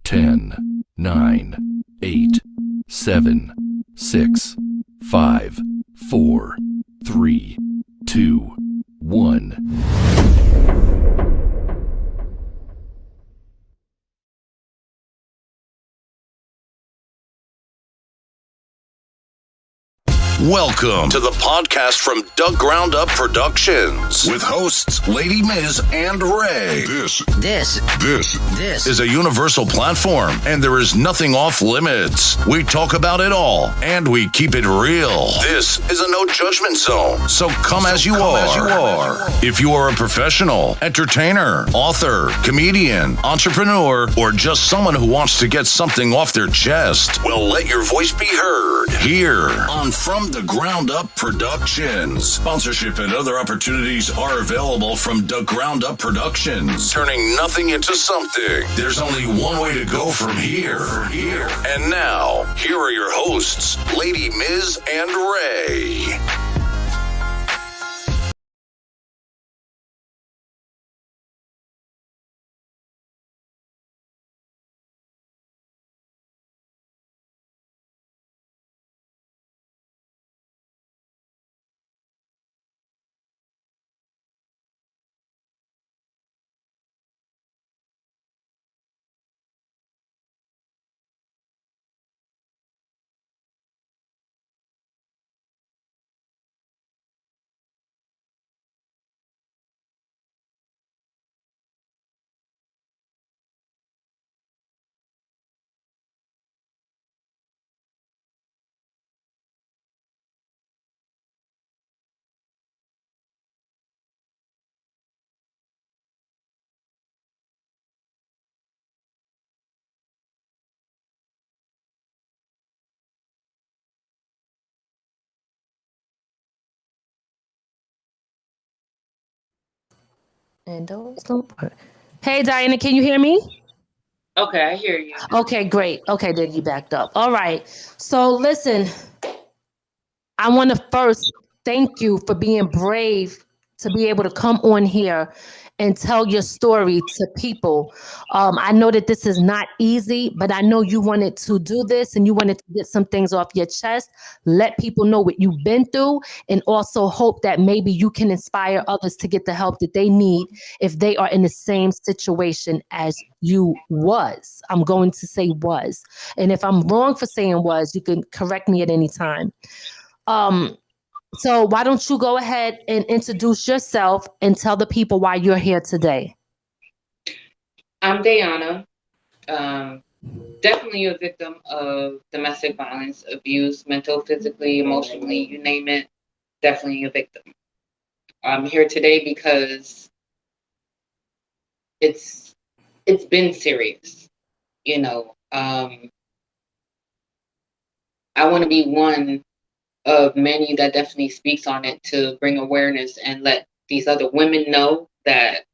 10, 9, 8, 7, 6, 5, 4, 3, 2, 1. Welcome to the podcast from Doug Ground Up Productions with hosts Lady Miz and Ray. This is a universal platform, and there is nothing off limits. We talk about it all, and we keep it real. This is a no judgment zone, so come as you are. If you are a professional, entertainer, author, comedian, entrepreneur, or just someone who wants to get something off their chest, well, let your voice be heard here on From the Ground Up Productions. Sponsorship and other opportunities are available from the Ground Up Productions. Turning nothing into something. There's only one way to go from here. And now, here are your hosts, Lady Miz and Ray. And those don't work. Hey, Diana, can you hear me? Okay, I hear you. Okay, great. Okay, then you backed up. All right. So listen, I want to first thank you for being brave to be able to come on here and tell your story to people. I know that this is not easy, but I know you wanted to do this and you wanted to get some things off your chest, let people know what you've been through, and also hope that maybe you can inspire others to get the help that they need if they are in the same situation as you was. I'm going to say was. And if I'm wrong for saying was, you can correct me at any time. So why don't you go ahead and introduce yourself and tell the people why you're here today? I'm Diana, definitely a victim of domestic violence, abuse, mental, physically, emotionally, you name it, definitely a victim. I'm here today because it's been serious, you know. I want to be one of many that definitely speaks on it to bring awareness and let these other women know that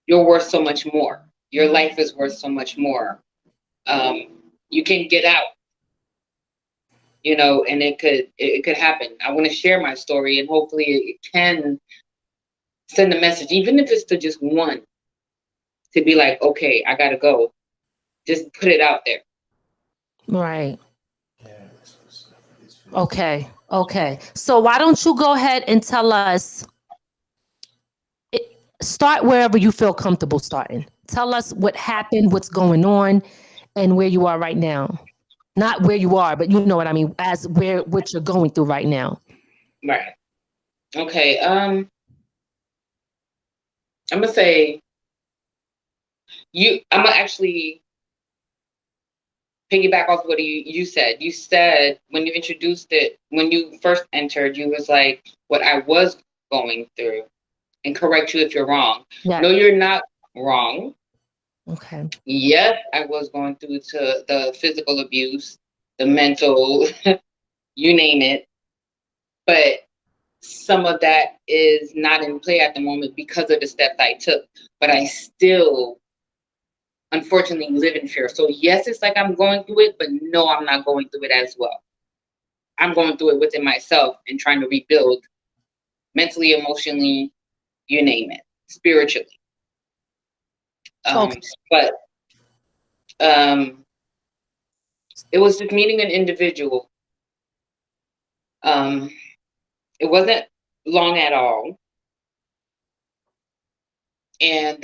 you're worth so much more. Your life is worth so much more. You can get out, you know, and it could happen. I want to share my story, and hopefully it can send a message, even if it's to just one, to be like, okay, I gotta go. Just put it out there. Right. Okay. So why don't you go ahead and tell us, start wherever you feel comfortable starting. Tell us what happened, what's going on, and where you are right now. Not where you are, but you know what I mean, as what you're going through right now. Right. Okay. I'm gonna say I'm gonna actually piggyback off what you said. You said when you introduced it, when you first entered, you was like what I was going through, and correct you if you're wrong. Yeah. No, you're not wrong. Okay. Yes, I was going through to the physical abuse, the mental, you name it. But some of that is not in play at the moment because of the steps I took. But I still, unfortunately, live in fear. So yes, it's like I'm going through it, but no, I'm not going through it as well. I'm going through it within myself and trying to rebuild mentally, emotionally, you name it, spiritually. Okay. But it was just meeting an individual. It wasn't long at all. And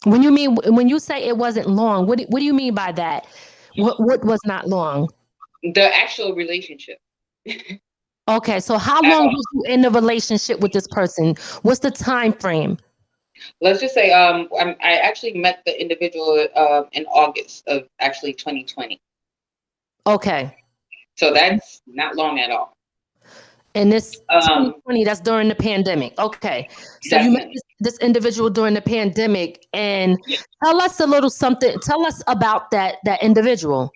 When you say it wasn't long, what do you mean by that? What was not long? the actual relationship. Okay, so how long was you in the relationship with this person? What's the time frame? Let's just say I actually met the individual in August of actually 2020. Okay. So that's not long at all. And this 2020, that's during the pandemic. Okay. So definitely. You met this individual during the pandemic, and tell us a little something. Tell us about that individual.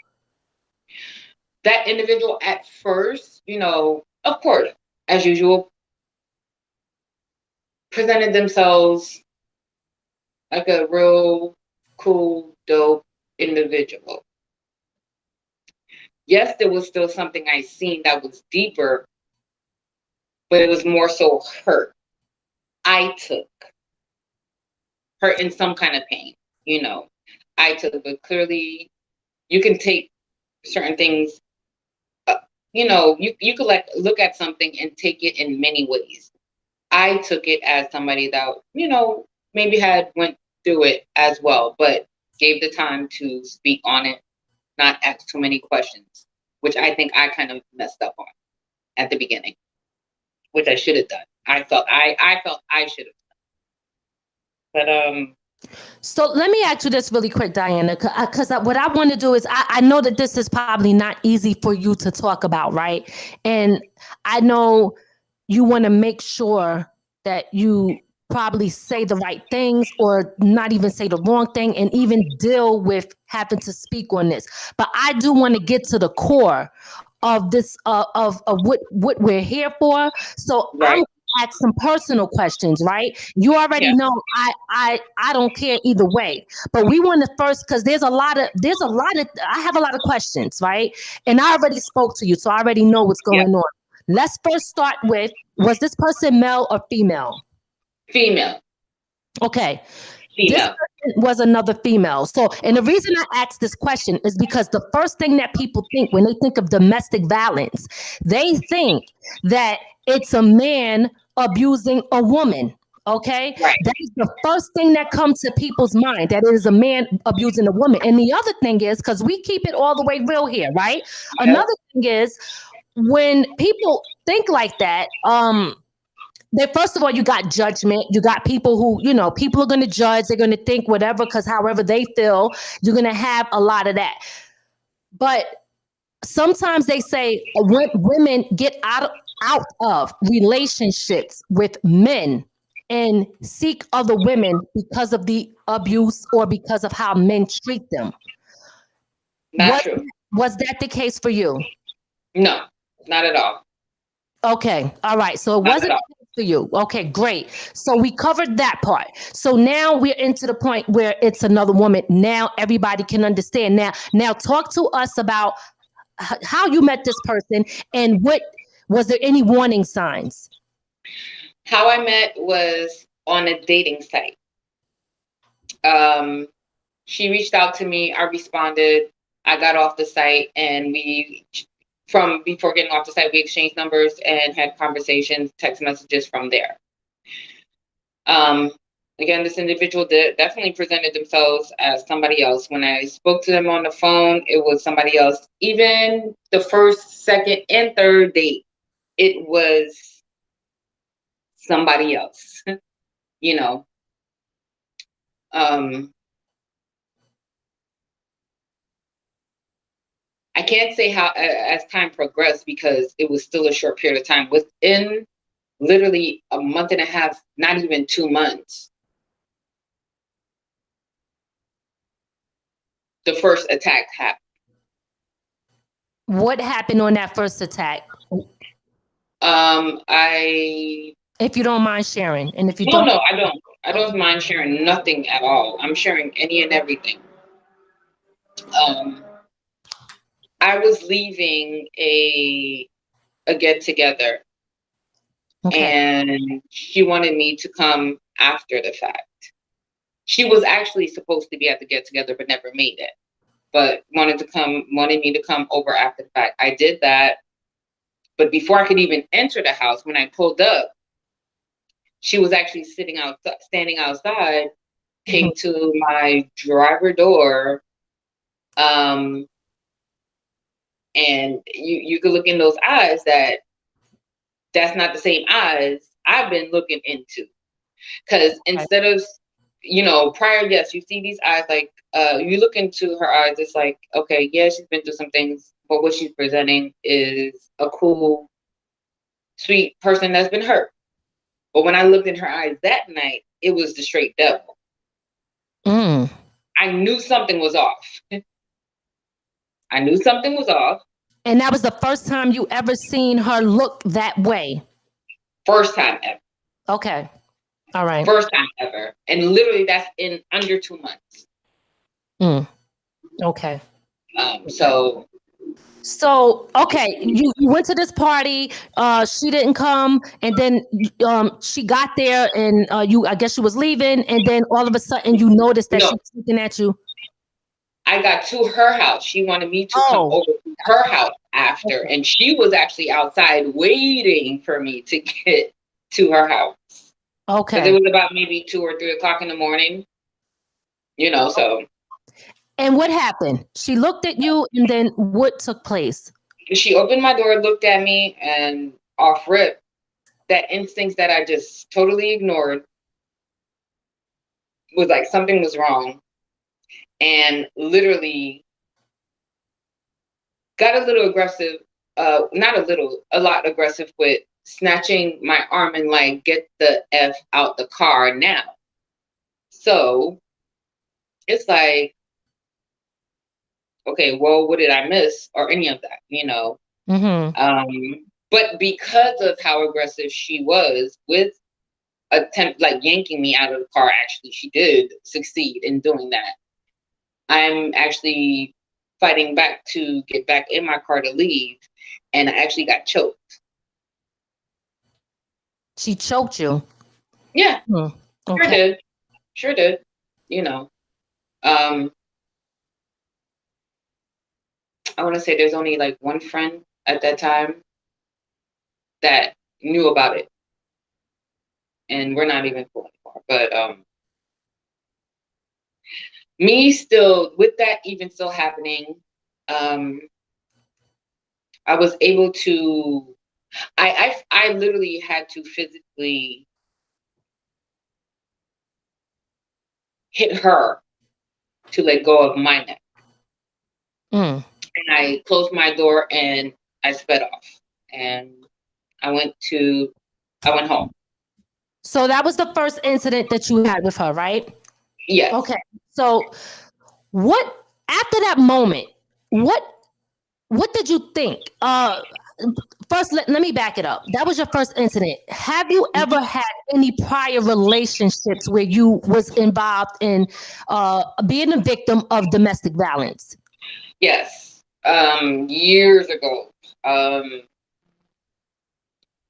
That individual at first, of course, as usual, presented themselves like a real cool, dope individual. Yes, there was still something I seen that was deeper, but it was more so hurt. I took hurt in some kind of pain, I took, but clearly you can take certain things, you could look at something and take it in many ways. I took it as somebody that, maybe had went through it as well, but gave the time to speak on it, not ask too many questions, which I think I kind of messed up on at the beginning, which I should have done. I felt I should have done. But So let me ask you this really quick, Diana, because what I want to do is I know that this is probably not easy for you to talk about, right? And I know you want to make sure that you probably say the right things or not even say the wrong thing and even deal with having to speak on this. But I do want to get to the core of this, of what we're here for. So right. I'm ask some personal questions, right? You already know I don't care either way, but we want to first, because there's a lot of I have a lot of questions, right? And I already spoke to you, so I already know what's going on. Let's first start with, was this person male or female? Female. Okay. Female. This person was another female. So, and the reason I asked this question is because the first thing that people think when they think of domestic violence, they think that it's a man abusing a woman. Okay. Right. That is the first thing that comes to people's mind, that it is a man abusing a woman. And the other thing is, because we keep it all the way real here, right? Yep. Another thing is, when people think like that, first of all, you got judgment. You got people who, people are going to judge. They're going to think whatever, because however they feel, you're going to have a lot of that. But sometimes they say when women get out of relationships with men and seek other women because of the abuse or because of how men treat them. Not true. Was that the case for you? No, not at all. Okay. All right. So it wasn't for you. Okay, great. So we covered that part. So now we're into the point where it's another woman. Now everybody can understand. Now talk to us about how you met this person and was there any warning signs? How I met was on a dating site. She reached out to me. I responded. I got off the site, and before getting off the site, we exchanged numbers and had conversations, text messages from there. Again, this individual definitely presented themselves as somebody else. When I spoke to them on the phone, it was somebody else. Even the first, second, and third date, it was somebody else, I can't say how as time progressed, because it was still a short period of time. Within literally a month and a half, not even 2 months, the first attack happened. What happened on that first attack? If you don't mind sharing, and if you don't. No, I don't. I don't mind sharing nothing at all. I'm sharing any and everything. I was leaving a get together, and she wanted me to come after the fact. She was actually supposed to be at the get together, but never made it. But wanted me to come over after the fact. I did that. But before I could even enter the house, when I pulled up, she was actually standing outside, came to my driver door. And you could look in those eyes that's not the same eyes I've been looking into. Because instead of, prior, yes, you see these eyes, like, you look into her eyes, it's like, okay, yeah, she's been through some things, but what she's presenting is a cool, sweet person that's been hurt. But when I looked in her eyes that night, it was the straight devil. I knew something was off. I knew something was off. And that was the first time you ever seen her look that way? First time ever. Okay. All right. First time ever. And literally that's in under 2 months. Okay. So okay, you went to this party, she didn't come, and then she got there and I guess she was leaving, and then all of a sudden you noticed that she was looking at you. I got to her house. She wanted me to come over to her house after, and she was actually outside waiting for me to get to her house. Okay. Because it was about maybe 2 or 3 o'clock in the morning, so. And what happened? She looked at you, and then what took place? She opened my door, looked at me, and off rip, that instinct that I just totally ignored was like something was wrong. And literally got a little aggressive, not a little, a lot aggressive with snatching my arm and like, get the F out the car now. So it's like, okay, well, what did I miss or any of that, But because of how aggressive she was with like yanking me out of the car, actually, she did succeed in doing that. I'm actually fighting back to get back in my car to leave, and I actually got choked. She choked you? Yeah. Okay. Sure did. I want to say there's only like one friend at that time that knew about it. And we're not even cool anymore. But me still, with that even still happening, I was able to, I literally had to physically hit her to let go of my neck. And I closed my door and I sped off. And I went home. So that was the first incident that you had with her, right? Yes. Okay. So after that moment, what did you think? First, let me back it up. That was your first incident. Have you ever had any prior relationships where you was involved in being a victim of domestic violence? Yes. Years ago.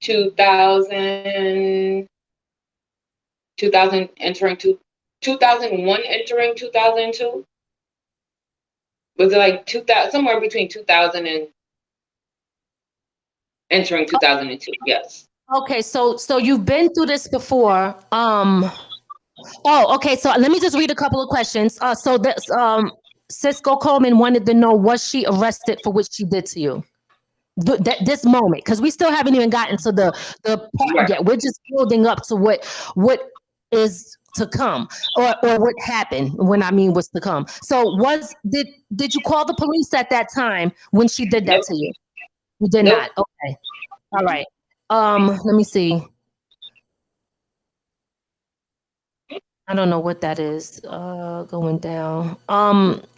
2000 entering 2001 entering 2002. Was it like 2000, somewhere between 2000 and entering 2002? Yes. Okay, so you've been through this before. Okay. So let me just read a couple of questions. So this Cisco Coleman wanted to know, was she arrested for what she did to you? This moment, because we still haven't even gotten to the part yet. We're just building up to what is to come, or what happened. When I mean what's to come. So did you call the police at that time when she did that to you? You did not. Okay. All right. Let me see. I don't know what that is going down.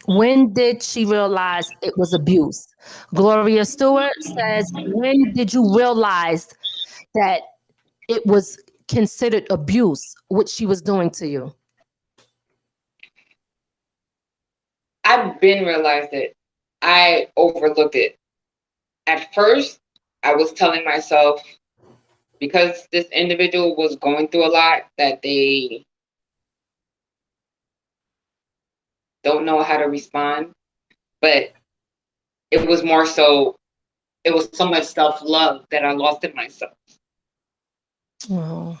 When did she realize it was abuse? Gloria Stewart says, when did you realize that it was considered abuse, what she was doing to you? I've been realized it. I overlooked it. At first, I was telling myself, because this individual was going through a lot, that they don't know how to respond. But it was more so, it was so much self-love that I lost in myself. Oh.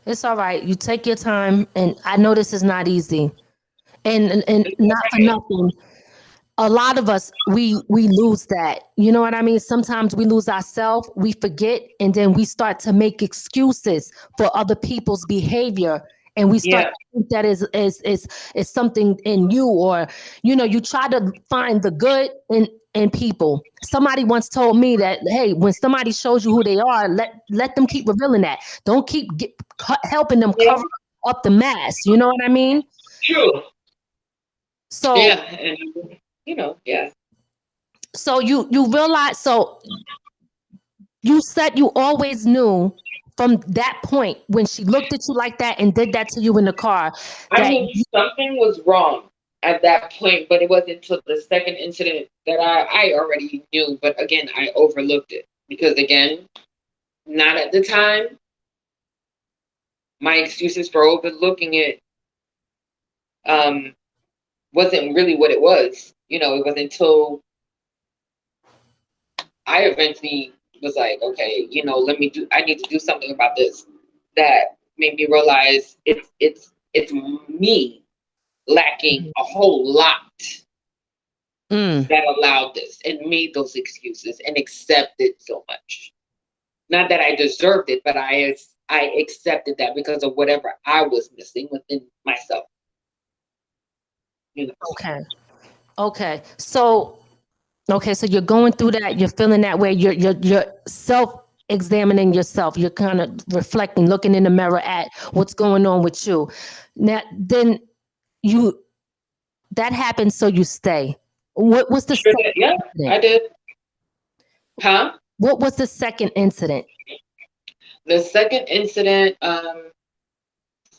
It's all right. You take your time, and I know this is not easy. And not for nothing, a lot of us we lose that. You know what I mean? Sometimes we lose ourselves, we forget, and then we start to make excuses for other people's behavior. And we start Yeah. to think that is something in you, or you try to find the good in people. Somebody once told me that, hey, when somebody shows you who they are, let them keep revealing that. Don't keep helping them Yeah. cover up the mask. You know what I mean? True. So Yeah, and yeah. so you realize, so you said you always knew from that point when she looked at you like that and did that to you in the car I that mean, something was wrong at that point, but it wasn't until the second incident that I already knew. But again, I overlooked it because, again, not at the time. My excuses for overlooking it wasn't really what it was. It wasn't until I eventually was like, okay, I need to do something about this. That made me realize it's me lacking a whole lot that allowed this and made those excuses and accepted so much. Not that I deserved it, but I accepted that because of whatever I was missing within myself. Okay. So you're going through that, you're feeling that way, you're self-examining yourself, you're kind of reflecting, looking in the mirror at what's going on with you. Now then that happens, so you stay. What was the second Yeah, incident? I did. Huh? What was the second incident? The second incident,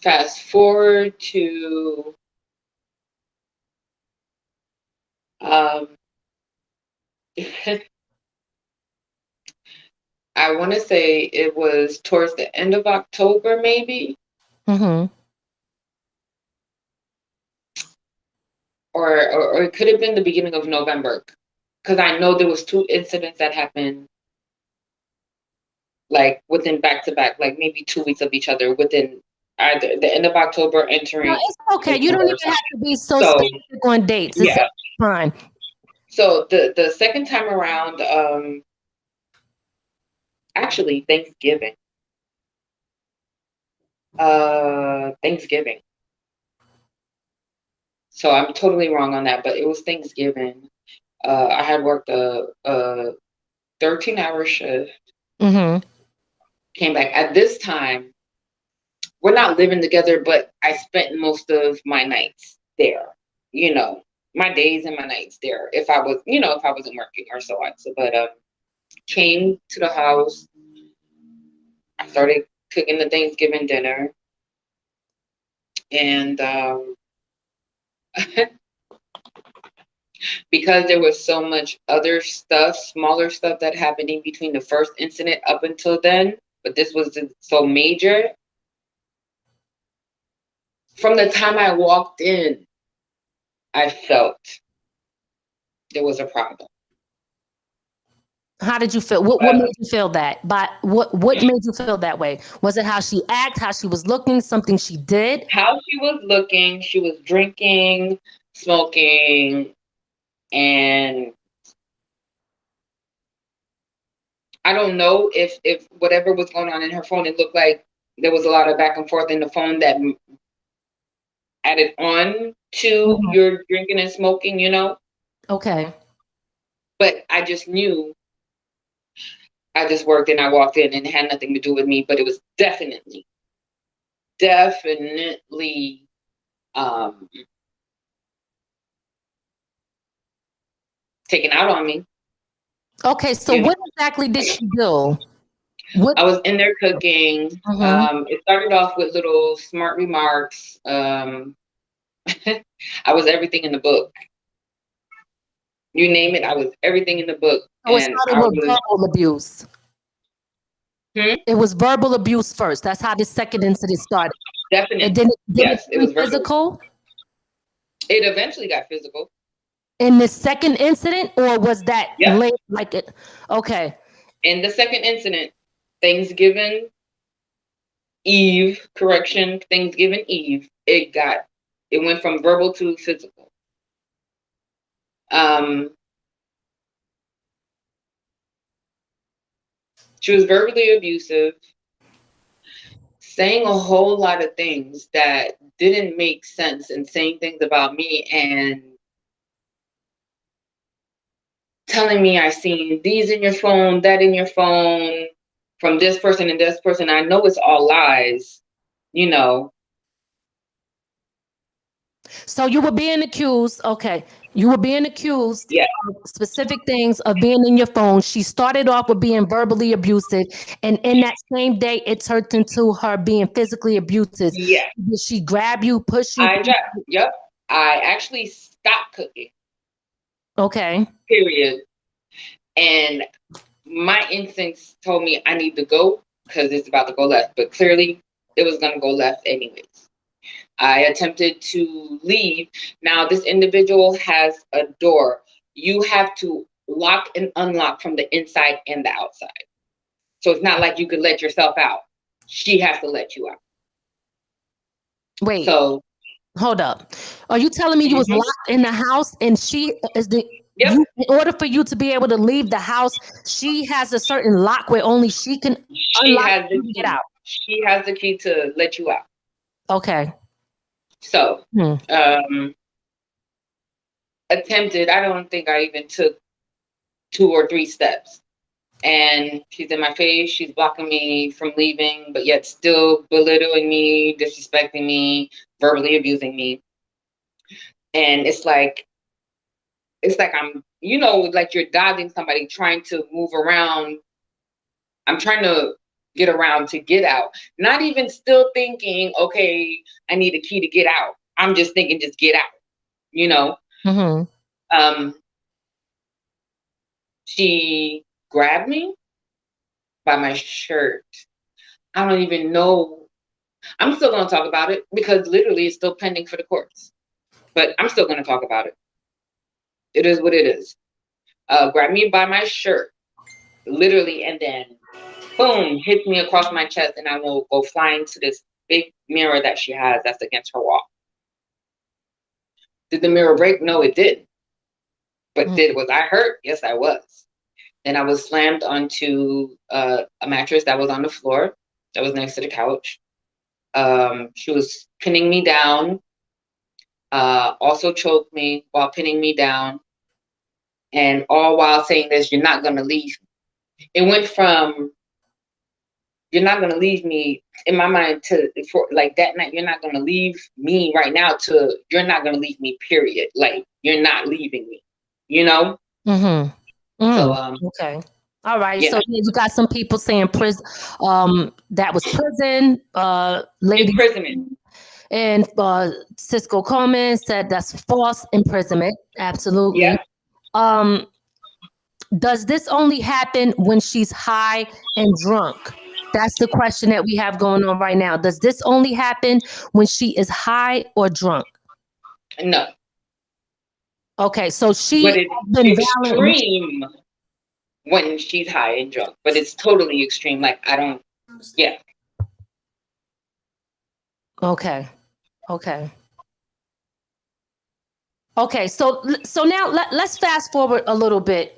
fast forward to I want to say it was towards the end of October, maybe. Mm-hmm. Or it could have been the beginning of November, because I know there was 2 incidents that happened like within back to back, like maybe 2 weeks of each other, within either the end of October entering. No, it's okay. You don't even have to be so specific on dates. It's fine. So the second time around, actually Thanksgiving. Thanksgiving. So I'm totally wrong on that, but it was Thanksgiving. I had worked a 13-hour shift. Mm-hmm. Came back. At this time, we're not living together, but I spent most of my nights there. My days and my nights there. If I wasn't working or so on. So, but came to the house. I started cooking the Thanksgiving dinner, and because there was so much other stuff, smaller stuff that happened in between the first incident up until then, but this was so major. From the time I walked in, I felt there was a problem. How did you feel? What made you feel that? But what made you feel that way? Was it how she acted, how she was looking, something she did? How she was looking, she was drinking, smoking, and I don't know if whatever was going on in her phone, it looked like there was a lot of back and forth in the phone that added on to your drinking and smoking, Okay. But I just knew. I just worked and I walked in, and it had nothing to do with me, but it was definitely taken out on me. Okay, so what exactly did she do? I was in there cooking. It started off with little smart remarks. I was everything in the book. You name it, I was everything in the book. So it started with verbal abuse. It was verbal abuse first. That's how the second incident started. Definitely. It didn't Yes, it was verbal. physical It eventually got physical. in the second incident, or was that Yeah. late? Like it? Okay. In the second incident, Thanksgiving Eve, Thanksgiving Eve, it went from verbal to physical. She was verbally abusive, saying a whole lot of things that didn't make sense, and saying things about me and telling me I seen these in your phone, that in your phone, from this person and this person. I know it's all lies, you know. So you were being accused. Okay. You were being accused Yeah. of specific things of being in your phone. She started off with being verbally abusive. And in that same day, it turned into her being physically abusive. Yeah. Did she grab you, push you? Yep. I actually stopped cooking. Okay. Period. And my instincts told me I need to go because it's about to go left. But clearly, it was going to go left anyways. I attempted to leave. Now, this individual has a door. You have to lock and unlock from the inside and the outside. So it's not like you could let yourself out. She has to let you out. Wait. So hold up. Are you telling me you was locked in the house and she is the Yep. in order for you to be able to leave the house, she has a certain lock where only she can unlock and get out. She has the key to let you out. Okay. So attempted, I don't think I even took 2 or 3 steps. And she's in my face, she's blocking me from leaving, but yet still belittling me, disrespecting me, verbally abusing me. And it's like I'm, like you're dodging somebody trying to move around. I'm trying to get around to get out. Not even still thinking, okay, I need a key to get out. I'm just thinking, just get out, She grabbed me by my shirt. I don't even know. I'm still going to talk about it because literally it's still pending for the courts. But I'm still going to talk about it. It is what it is. Grabbed me by my shirt, literally, and then boom, hits me across my chest, and I will go flying to this big mirror that she has that's against her wall. Did the mirror break? No, it didn't. But was I hurt? Yes, I was. Then I was slammed onto a mattress that was on the floor that was next to the couch. She was pinning me down, also choked me while pinning me down, and all while saying this, you're not going to leave me. It went from, you're not going to leave me, in my mind, to for like that night, you're not going to leave me right now, to you're not going to leave me, period. Like, you're not leaving me, So, okay. All right. Yeah. So you got some people saying prison, that was prison, lady imprisonment. And Cisco Coleman said that's false imprisonment. Absolutely. Yeah. Does this only happen when she's high and drunk? That's the question that we have going on right now. Does this only happen when she is high or drunk? No. Okay, so she has been extreme when she's high and drunk, but it's totally extreme. Like, I don't, yeah. Okay. Okay, so now let's fast forward a little bit.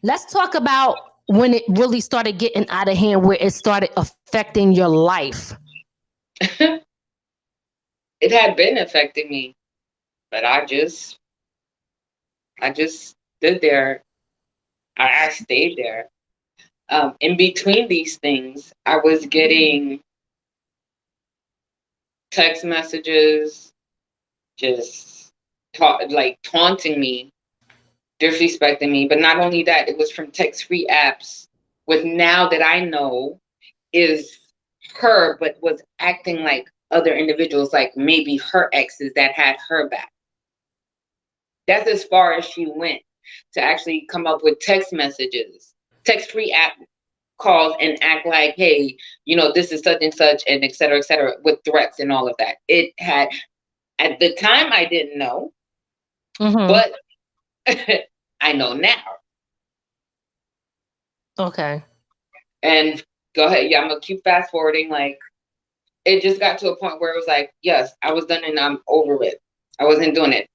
Let's talk about when it really started getting out of hand, where it started affecting your life. It had been affecting me, but I just stood there. I stayed there. In between these things, I was getting text messages, just taunting me, disrespecting me. But not only that, it was from text-free apps with, now that I know is her, but was acting like other individuals, like maybe her exes that had her back. That's as far as she went, to actually come up with text messages, text-free app calls and act like, hey, this is such and such, and et cetera, with threats and all of that. It had, at the time, I didn't know, but I know now. Okay. And go ahead. Yeah, I'm going to keep fast forwarding. Like, it just got to a point where it was like, yes, I was done and I'm over it. I wasn't doing it.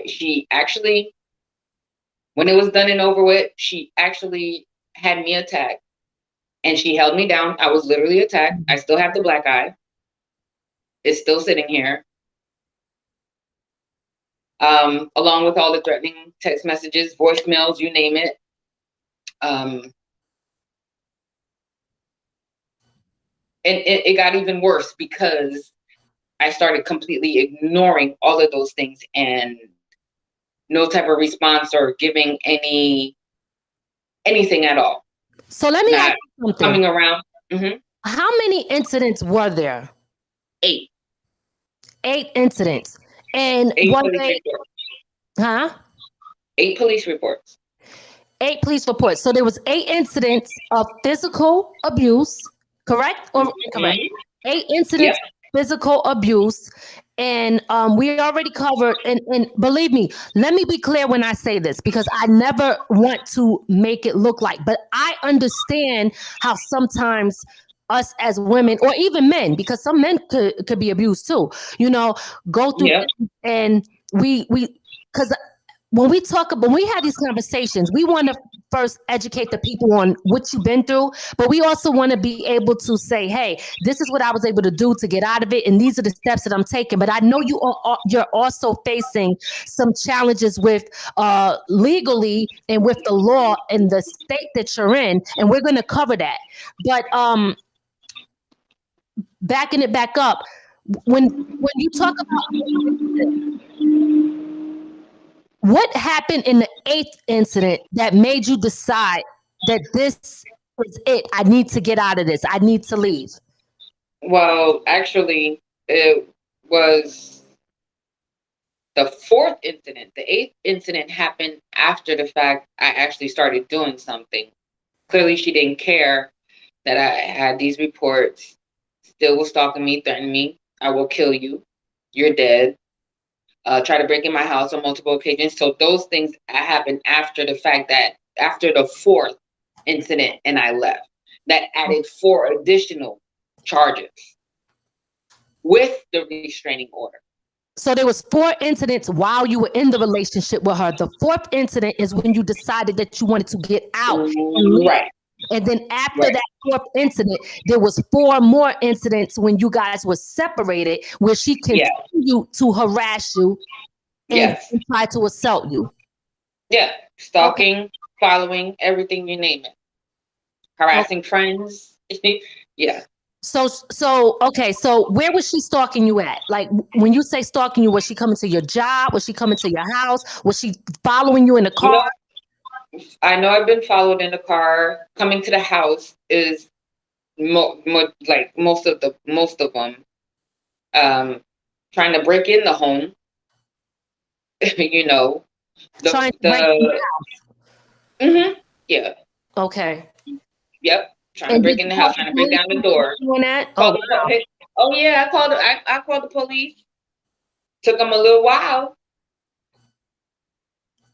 She actually, when it was done and over with, she actually had me attacked and she held me down. I was literally attacked. I still have the black eye. It's still sitting here. Along with all the threatening text messages, voicemails, you name it. And it got even worse because I started completely ignoring all of those things and no type of response or giving anything at all. So let me ask you something. Coming around. How many incidents were there? 8. 8 incidents. And 8 police reports. Huh? 8 police reports. 8 police reports. So there was 8 incidents of physical abuse, correct or incorrect? 8 incidents of physical abuse. And we already covered, and believe me, let me be clear when I say this, because I never want to make it look like, but I understand how sometimes us as women, or even men, because some men could be abused too, go through and we because when we have these conversations, we want to first educate the people on what you've been through, but we also want to be able to say, hey, this is what I was able to do to get out of it, and these are the steps that I'm taking. But I know you're also facing some challenges with legally and with the law in the state that you're in, and we're going to cover that. But backing it back up, when you talk about what happened in the 8th incident that made you decide that this is it? I need to get out of this. I need to leave. Well, actually, it was the 4th incident. The 8th incident happened after the fact I actually started doing something. Clearly, she didn't care that I had these reports. Still was stalking me, threatening me. I will kill you. You're dead. Try to break in my house on multiple occasions. So those things happened after the fact, that after the 4th incident and I left. That added 4 additional charges with the restraining order. So there was 4 incidents while you were in the relationship with her. The 4th incident is when you decided that you wanted to get out. Right. And then after that 4th incident, there was 4 more incidents when you guys were separated, where she continued to harass you and try to assault you. Yeah, stalking, following, everything, you name it. Harassing friends. Yeah. So okay, so where was she stalking you at? Like, when you say stalking you, was she coming to your job? Was she coming to your house? Was she following you in the car? I know I've been followed in the car. Coming to the house is like most of them. Trying to break in the home. Trying to break in the house. Yeah. Okay. Yep. Trying to break in the house. Trying to break down the door. Oh yeah, I called the police. Took them a little while.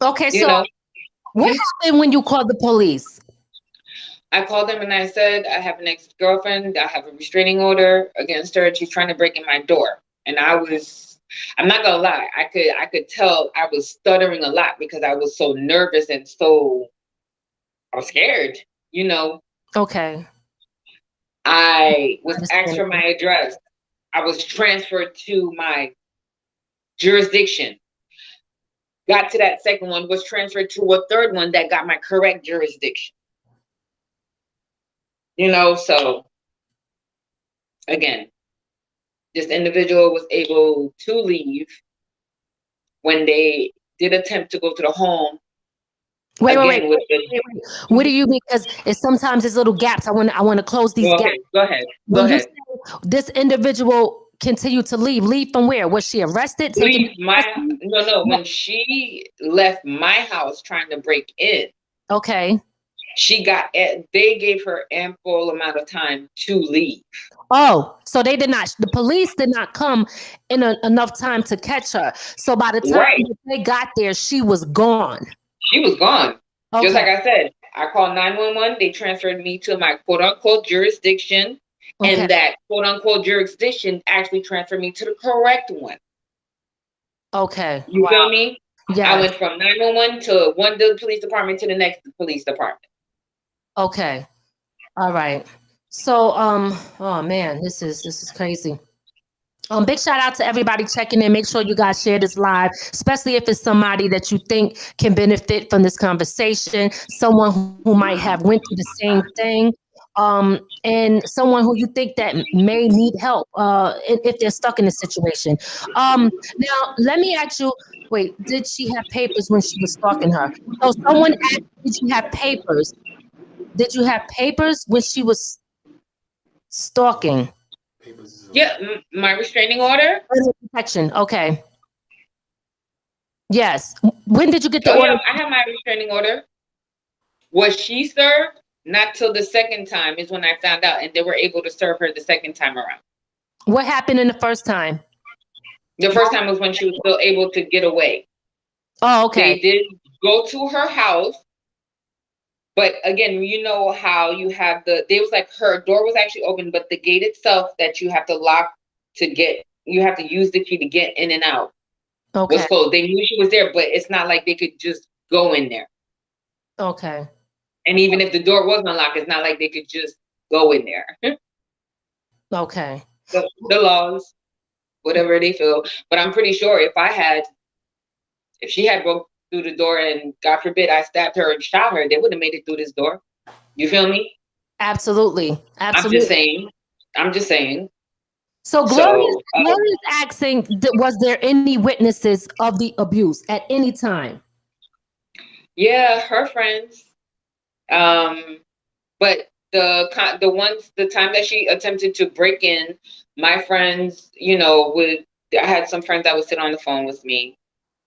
Okay, so what happened when you called the police? I called them and I said, I have an ex-girlfriend. I have a restraining order against her. She's trying to break in my door. And I'm not gonna lie, I could tell I was stuttering a lot because I was so nervous and I was scared, Okay. I was asked for my address. I was transferred to my jurisdiction. Got to that second one, was transferred to a third one that got my correct jurisdiction. So again, this individual was able to leave when they did attempt to go to the home. Wait. What do you mean? Because sometimes there's little gaps. I want to close these gaps. Go ahead. Go ahead. This individual continued to leave. Leave from where? Was she arrested? No. When she left my house trying to break in. Okay. They gave her ample amount of time to leave. Oh, so the police did not come in enough time to catch her. So by the time they got there, she was gone. She was gone. Okay. Just like I said, I called 911. They transferred me to my quote unquote jurisdiction. Okay. And that quote unquote jurisdiction actually transferred me to the correct one. Okay. You feel me? Yeah. I went from 911 to one police department to the next police department. Okay. All right. So, oh man, this is crazy. Big shout out to everybody checking in. Make sure you guys share this live, especially if it's somebody that you think can benefit from this conversation, someone who might have went through the same thing, and someone who you think that may need help if they're stuck in a situation. Now, let me ask you, wait, did she have papers when she was stalking her? So someone asked, did you have papers? Did you have papers when she was stalking? Yeah, my restraining order. Protection. Okay. Yes. When did you get the order? Yeah, I have my restraining order. Was she served? Not till the second time is when I found out, and they were able to serve her the second time around. What happened in the first time? The first time was when she was still able to get away. Oh, okay. They did go to her house. But again, you know how you have they was like her door was actually open, but the gate itself that you have to lock you have to use the key to get in and out. Okay. Was closed. They knew she was there, but it's not like they could just go in there. Okay. And even if the door was unlocked, it's not like they could just go in there. Okay. The laws, whatever they feel. But I'm pretty sure if she had broke through the door and God forbid I stabbed her and shot her, they would have made it through this door. You feel me? Absolutely. Absolutely. I'm just saying. So Gloria's asking, was there any witnesses of the abuse at any time? Yeah, her friends. But the time that she attempted to break in, my friends, I had some friends that would sit on the phone with me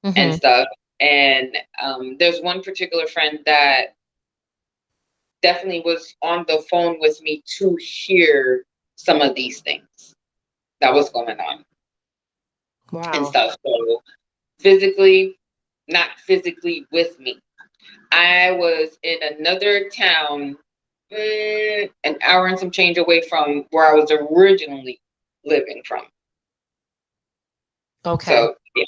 and stuff. And there's one particular friend that definitely was on the phone with me to hear some of these things that was going on. Wow. And stuff. So not physically with me. I was in another town, an hour and some change away from where I was originally living from. Okay. So, yeah.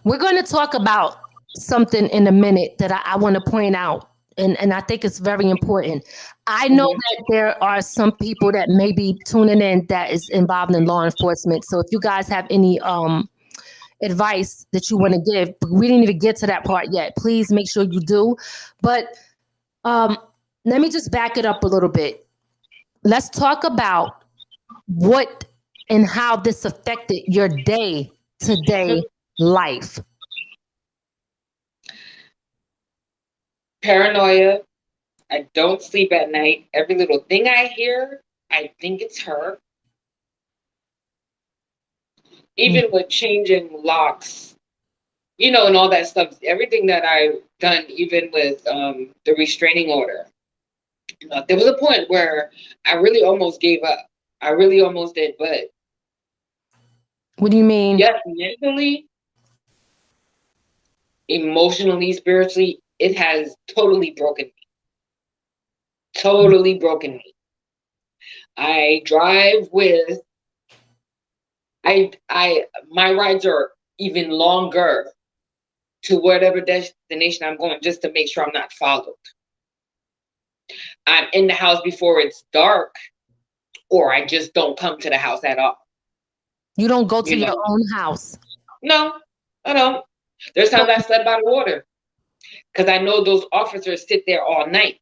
We're going to talk about something in a minute that I want to point out, and I think it's very important. I know that there are some people that may be tuning in that is involved in law enforcement. So if you guys have any advice that you want to give, we didn't even get to that part yet. Please make sure you do. But let me just back it up a little bit. Let's talk about what and how this affected your day-to-day life. Paranoia. I don't sleep at night. Every little thing I hear, I think it's her. Even with changing locks, and all that stuff, everything that I've done, even with the restraining order, there was a point where I really almost gave up. I really almost did, but. What do you mean? Yes, mentally, emotionally, spiritually, it has totally broken me. Totally broken me. I drive with. My rides are even longer to whatever destination I'm going, just to make sure I'm not followed. I'm in the house before it's dark, or I just don't come to the house at all. You don't go to your own house? No, I don't. There's times I slept by the water because I know those officers sit there all night.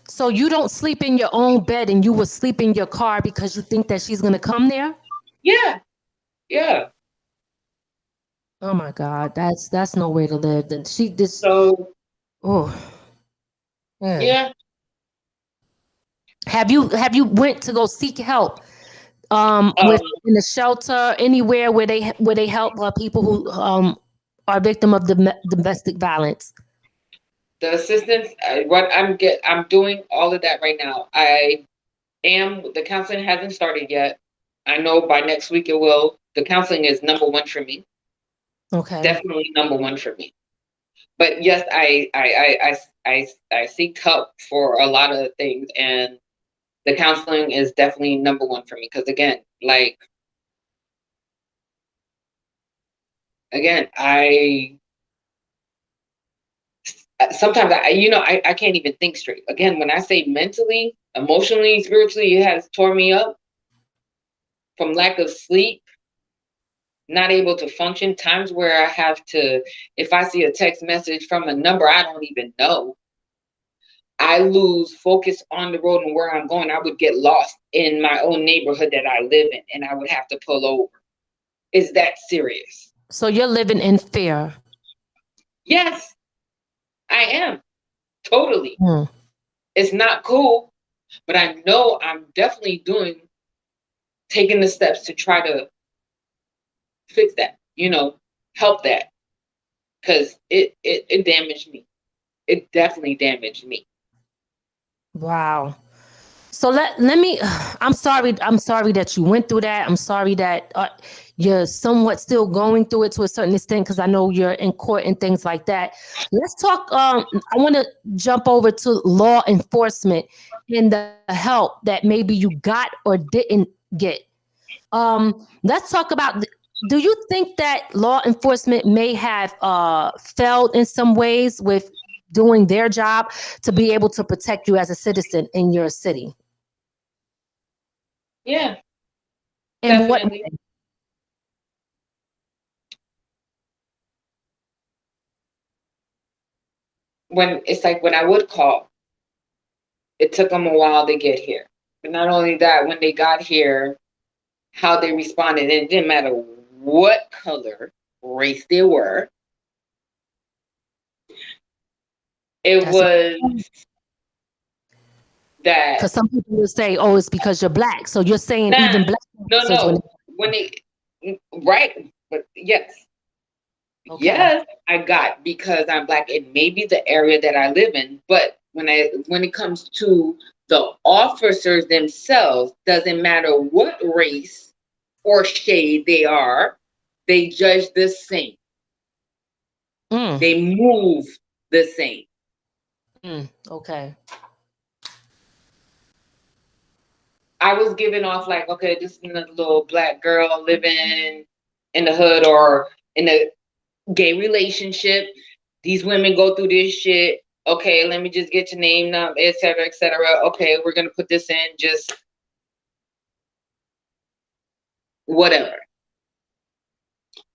So you don't sleep in your own bed and you will sleep in your car because you think that she's going to come there? Yeah. Yeah. Oh my God. That's no way to live. Yeah. Have you went to go seek help in a shelter, anywhere where they help people who are victim of domestic violence? The assistance, I'm doing all of that right now. The counseling hasn't started yet. I know by next week it will. The counseling is number one for me. Okay. Definitely number one for me. But yes, I seek help for a lot of things, and the counseling is definitely number one for me. Because again, sometimes I can't even think straight. Again, when I say mentally, emotionally, spiritually, it has torn me up from lack of sleep, not able to function. Times where I have to, if I see a text message from a number I don't even know, I lose focus on the road and where I'm going. I would get lost in my own neighborhood that I live in, and I would have to pull over. Is that serious? So you're living in fear? Yes, I am. Totally. It's not cool, but I know I'm definitely taking the steps to try to fix that, help that. Because it damaged me. It definitely damaged me. Wow. So let me, I'm sorry that you went through that. I'm sorry that you're somewhat still going through it to a certain extent, because I know you're in court and things like that. Let's talk, I want to jump over to law enforcement and the help that maybe you got or didn't get. Let's talk about, do you think that law enforcement may have failed in some ways with doing their job to be able to protect you as a citizen in your city? Yeah. And definitely. When I would call, it took them a while to get here. But not only that, when they got here, how they responded, and it didn't matter what color, race they were. It was that. Because some people will say, "Oh, it's because you're black." So you're saying even black? No. Right? But yes. Okay. Yes, I got because I'm black. It may be the area that I live in, but when it comes to the officers themselves, doesn't matter what race or shade they are, they judge the same. They move the same. Okay. I was giving off like, okay, this is another little black girl living in the hood or in a gay relationship. These women go through this shit. Okay, let me just get your name, et cetera, et cetera. Okay, we're gonna put this in, just whatever.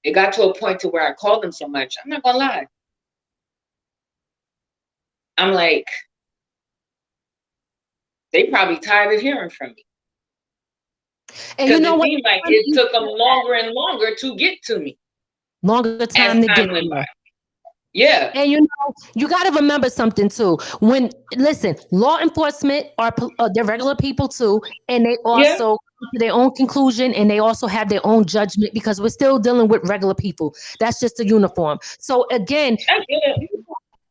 It got to a point to where I called them so much. I'm not gonna lie. I'm like, they probably tired of hearing from me. And you know what? It seemed like it took them longer and longer to get to me. Longer time to get to me. Yeah. And you got to remember something too. Listen, law enforcement they're regular people too, and they also come to their own conclusion, and they also have their own judgment, because we're still dealing with regular people. That's just a uniform. So again,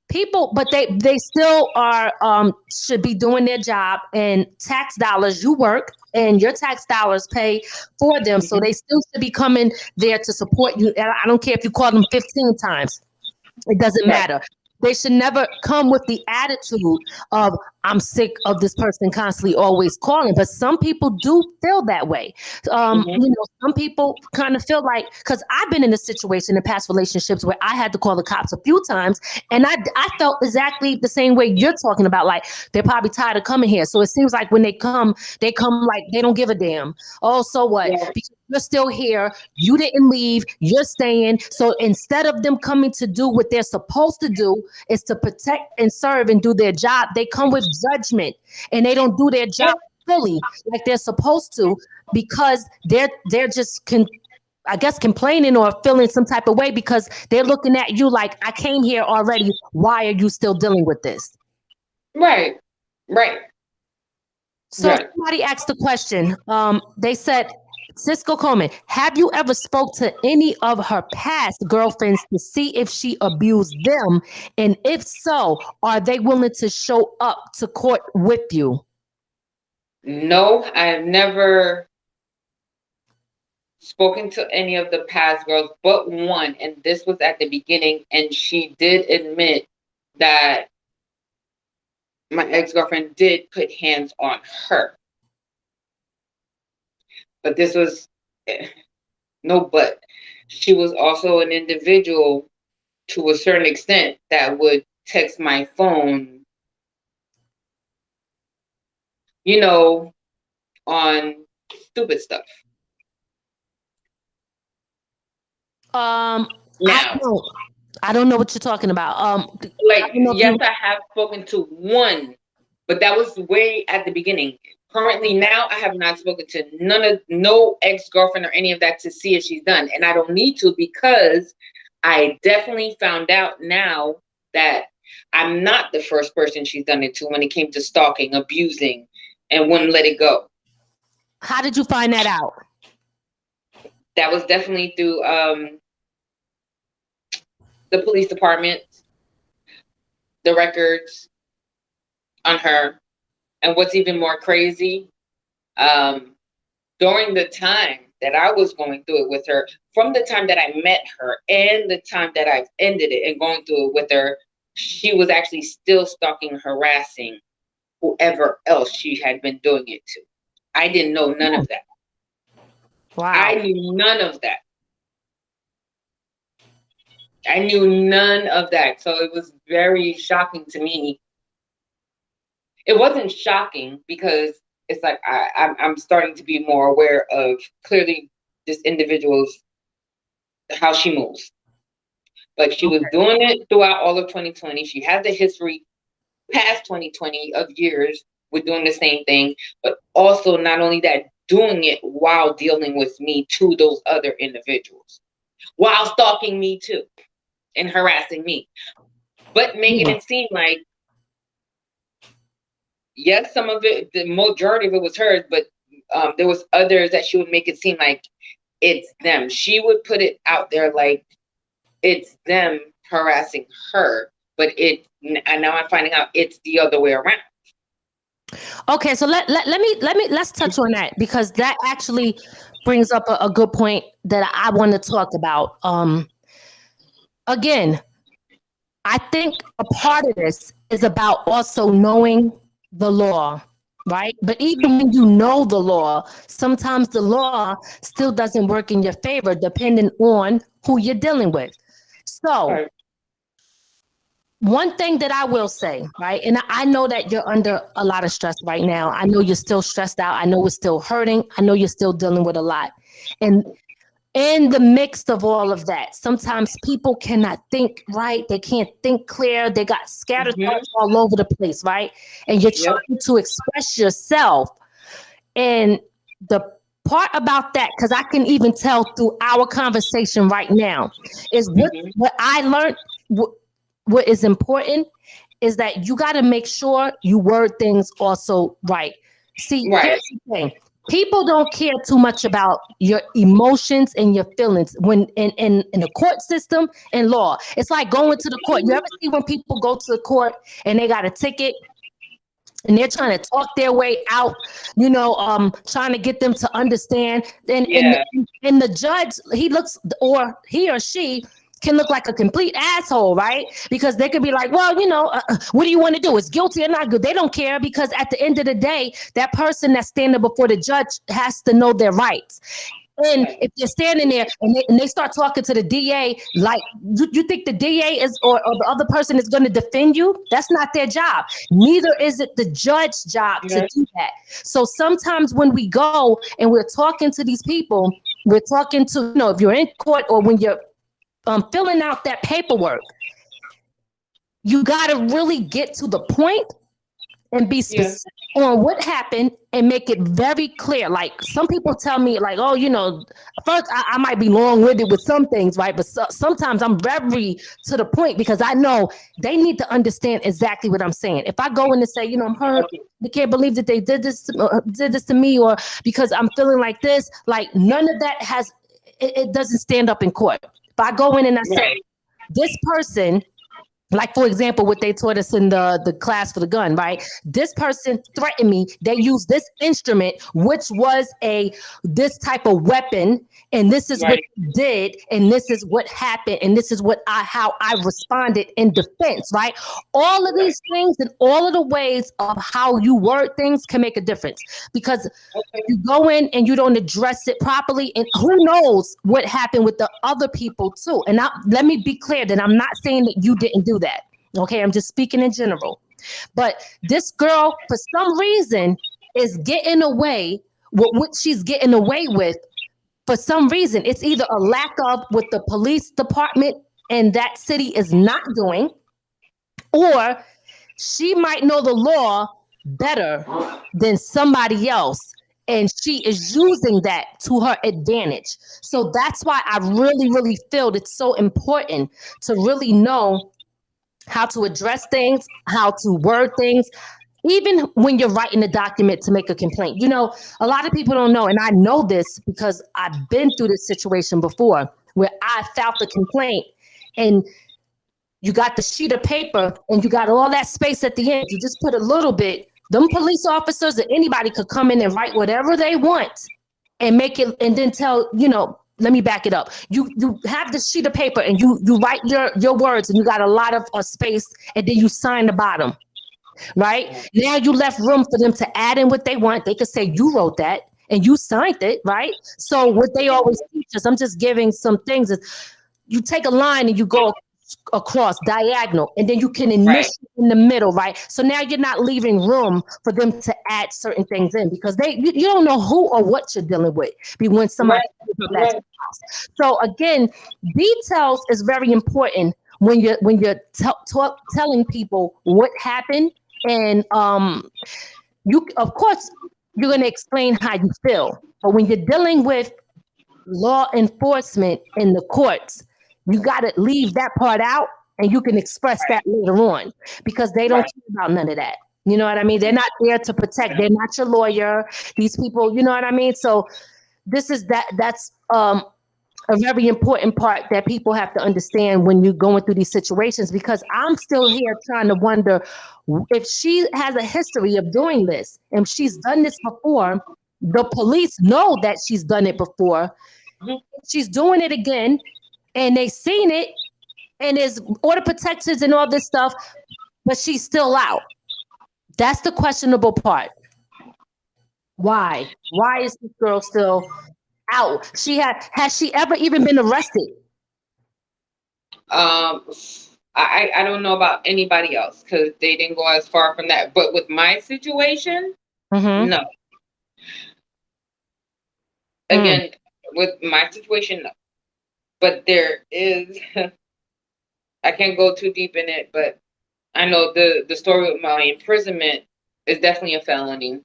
people, but they still are should be doing their job, and tax dollars, you work and your tax dollars pay for them. So they still should be coming there to support you. And I don't care if you call them 15 times. It doesn't matter. They should never come with the attitude of, I'm sick of this person constantly always calling. But some people do feel that way. Some people kind of feel like, because I've been in a situation in past relationships where I had to call the cops a few times, and I felt exactly the same way you're talking about. Like, they're probably tired of coming here. So it seems like when they come like they don't give a damn. Oh, so what? Yeah. Because you're still here. You didn't leave. You're staying. So instead of them coming to do what they're supposed to do, is to protect and serve and do their job, they come with judgment, and they don't do their job fully like they're supposed to, because they're just I guess complaining or feeling some type of way, because they're looking at you like, I came here already. Why are you still dealing with this? Right. So somebody asked the question. They said, Cisco Coleman, have you ever spoke to any of her past girlfriends to see if she abused them? And if so, are they willing to show up to court with you? No, I've never spoken to any of the past girls but one, and this was at the beginning, and she did admit that my ex-girlfriend did put hands on her. But this was no but. She was also an individual to a certain extent that would text my phone, you know, on stupid stuff. Now, I don't know what you're talking about. Yes, I have spoken to one, but that was way at the beginning. Currently now, I have not spoken to no ex-girlfriend or any of that to see if she's done. And I don't need to, because I definitely found out now that I'm not the first person she's done it to when it came to stalking, abusing, and wouldn't let it go. How did you find that out? That was definitely through the police department, the records on her. And what's even more crazy, during the time that I was going through it with her, from the time that I met her and the time that I've ended it and going through it with her, she was actually still stalking, harassing whoever else she had been doing it to. I didn't know none of that. Wow. I knew none of that. I knew none of that. So it was very shocking to me. It wasn't shocking because it's like I'm starting to be more aware of clearly this individual's, how she moves. But she was doing it throughout all of 2020. She has a history past 2020 of years with doing the same thing, but also not only that, doing it while dealing with me to those other individuals, while stalking me too and harassing me, but making it seem like, yes, some of it, the majority of it was hers, but there was others that she would make it seem like it's them. She would put it out there like it's them harassing her, but and now I'm finding out it's the other way around. Okay, so let's touch on that, because that actually brings up a good point that I want to talk about. Again, I think a part of this is about also knowing the law, right? But even when you know the law, sometimes the law still doesn't work in your favor, depending on who you're dealing with. So one thing that I will say, right? And I know that you're under a lot of stress right now. I know you're still stressed out. I know it's still hurting. I know you're still dealing with a lot. And in the mix of all of that, sometimes people cannot think right. They can't think clear. They got scattered thoughts all over the place, right? And you're trying to express yourself. And the part about that, because I can even tell through our conversation right now, is what I learned. What is important is that you got to make sure you word things also right. See, here's the thing. People don't care too much about your emotions and your feelings when in the court system and law. It's like going to the court. You ever see when people go to the court and they got a ticket and they're trying to talk their way out, trying to get them to understand. And the judge, he or she can look like a complete asshole, right? Because they could be like, well, what do you want to do? It's guilty or not good. They don't care, because at the end of the day, that person that's standing before the judge has to know their rights. And if you're standing there and they start talking to the DA, like, you think the DA is or the other person is going to defend you? That's not their job. Neither is it the judge's job to do that. So sometimes when we go and we're talking to these people, we're talking to, if you're in court or when you're filling out that paperwork, you got to really get to the point and be specific on what happened and make it very clear. Like some people tell me like, oh, first I might be long-winded with some things, right? But sometimes I'm very to the point because I know they need to understand exactly what I'm saying. If I go in and say, I'm hurt, I can't believe that they did this to me, or because I'm feeling like this, like none of that it doesn't stand up in court. If I go in and I say, this person, like, for example, what they taught us in the class for the gun, right? This person threatened me. They used this instrument, which was this type of weapon, and this is what he did, and this is what happened, and this is how I responded in defense, right? All of these things and all of the ways of how you word things can make a difference, because you go in and you don't address it properly, and who knows what happened with the other people too. And let me be clear that I'm not saying that you didn't do that. Okay, I'm just speaking in general. But this girl, for some reason, is getting away with what she's getting away with. For some reason, it's either a lack of what the police department in that city is not doing, or she might know the law better than somebody else, and she is using that to her advantage. So that's why I really, really feel it's so important to really know how to address things, how to word things, even when you're writing a document to make a complaint. A lot of people don't know, and I know this because I've been through this situation before where I filed a complaint and you got the sheet of paper and you got all that space at the end. You just put a little bit. Them police officers or anybody could come in and write whatever they want and make it, and then tell, let me back it up. You have the sheet of paper and you write your words and you got a lot of space, and then you sign the bottom, right? Now you left room for them to add in what they want. They could say you wrote that and you signed it, right? So what they always teach us, I'm just giving some things, is you take a line and you go across diagonal, and then you can initial in the middle, right? So now you're not leaving room for them to add certain things in, because you don't know who or what you're dealing with when somebody So again, details is very important when you're telling people what happened, and you, of course, you're going to explain how you feel, but when you're dealing with law enforcement in the courts, you got to leave that part out, and you can express that later on, because they don't care about none of that. You know what I mean? They're not there to protect. They're not your lawyer. These people, you know what I mean? So that's a very important part that people have to understand when you're going through these situations, because I'm still here trying to wonder if she has a history of doing this, and she's done this before. The police know that she's done it before. She's doing it again, and they seen it, and there's order protectors and all this stuff, but she's still out. That's the questionable part. Why? Why is this girl still out? Has she ever even been arrested? I don't know about anybody else, because they didn't go as far from that. But with my situation, no. Again, with my situation, no. But there is, I can't go too deep in it, but I know the story with my imprisonment is definitely a felony.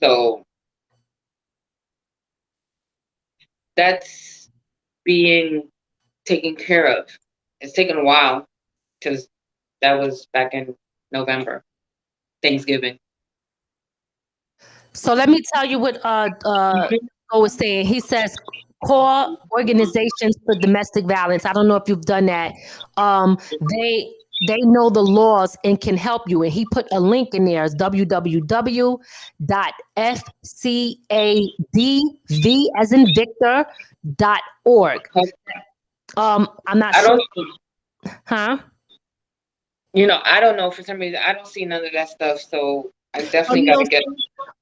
So that's being taken care of. It's taken a while, because that was back in November, Thanksgiving. So let me tell you what Go was saying. He says, call organizations for domestic violence. I don't know if you've done that. They know the laws and can help you. And he put a link in there. It's www.fcadv as in Victor.org. I'm not sure. Huh? I don't know, for some reason I don't see none of that stuff, so I definitely gotta get it.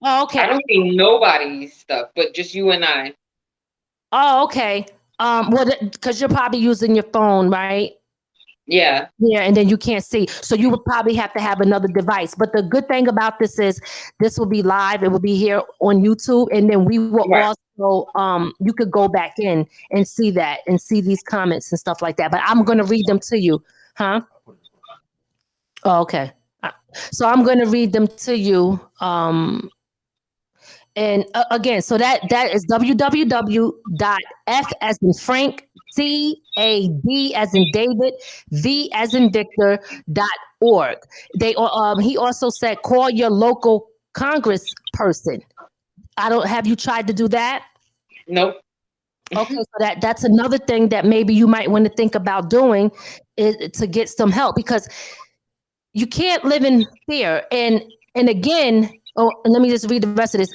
Oh, okay. I don't see nobody's stuff, but just you and I. Oh, okay. Well, because you're probably using your phone, right? Yeah. Yeah, and then you can't see. So you would probably have to have another device. But the good thing about this is this will be live. It will be here on YouTube. And then we will also, you could go back in and see that and see these comments and stuff like that. But I'm going to read them to you. Huh? Oh, okay. So I'm going to read them to you. And again, so that is www.f as in Frank, CAD as in David, V as in Victor .org. They he also said call your local congressperson. I don't have you tried to do that? Nope. Okay, so that's another thing that maybe you might want to think about doing is to get some help, because you can't live in fear. And again, and let me just read the rest of this.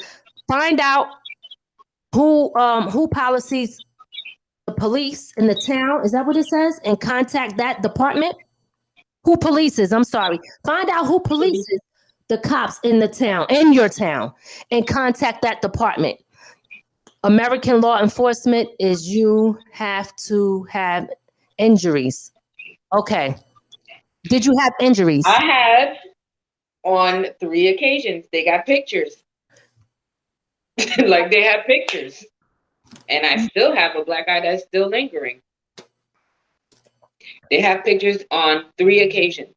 Find out who policies the police in the town. Is that what it says? And contact that department. Who polices? I'm sorry. Find out who polices the cops in the town, in your town, and contact that department. American law enforcement is you have to have injuries. Okay. Did you have injuries? I had on 3 occasions. They got pictures. Like they have pictures. And I still have a black eye that's still lingering. They have pictures on 3 occasions.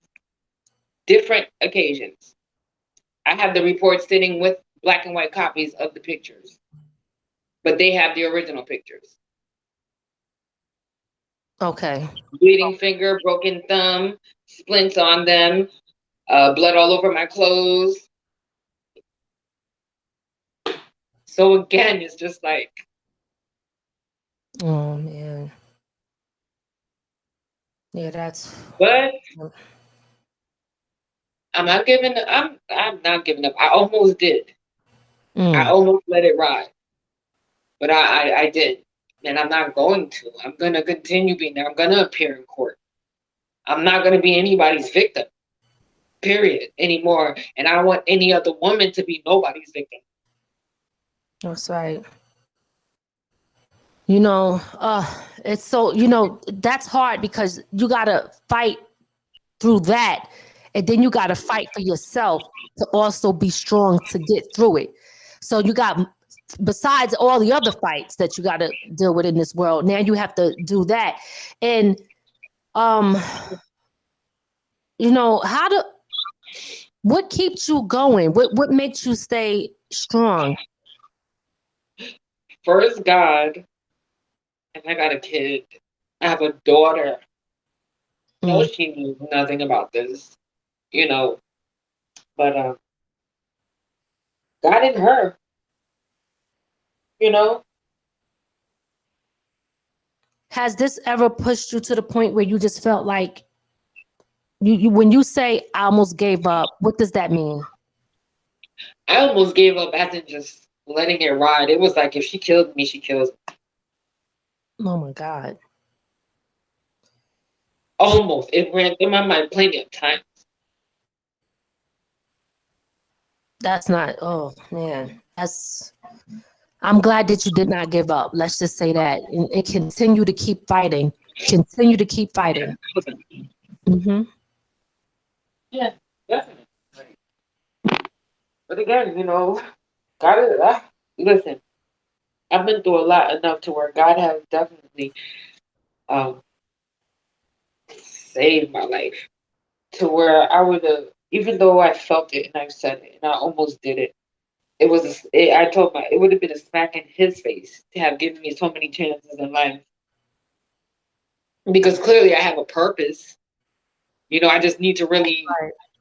Different occasions. I have the report sitting with black and white copies of the pictures. But they have the original pictures. Okay. Bleeding finger, broken thumb, splints on them, blood all over my clothes. So again, it's just like, oh man. Yeah, that's. But I'm not giving up. I'm not giving up. I almost did. I almost let it ride. But I did. And I'm not going to. I'm going to continue being there. I'm going to appear in court. I'm not going to be anybody's victim, period, anymore. And I don't want any other woman to be nobody's victim. That's right. It's so, that's hard because you got to fight through that. And then you got to fight for yourself to also be strong to get through it. So you got, besides all the other fights that you got to deal with in this world, now you have to do that. And, what keeps you going? What makes you stay strong? First, God, and I got a kid. I have a daughter. No, she knew nothing about this, but God in her, Has this ever pushed you to the point where you just felt like you when you say I almost gave up, what does that mean? I almost gave up as in just letting it ride. It was like, if she kills me, she kills me. Oh my God. Almost. It ran through my mind plenty of times. That's not, oh man. I'm glad that you did not give up. Let's just say that. And continue to keep fighting. Continue to keep fighting. Mm-hmm. Yeah, definitely. But again, God is, listen, I've been through a lot enough to where God has definitely saved my life. To where I would have, even though I felt it and I said it and I almost did it, it would have been a smack in his face to have given me so many chances in life. Because clearly I have a purpose. I just need to really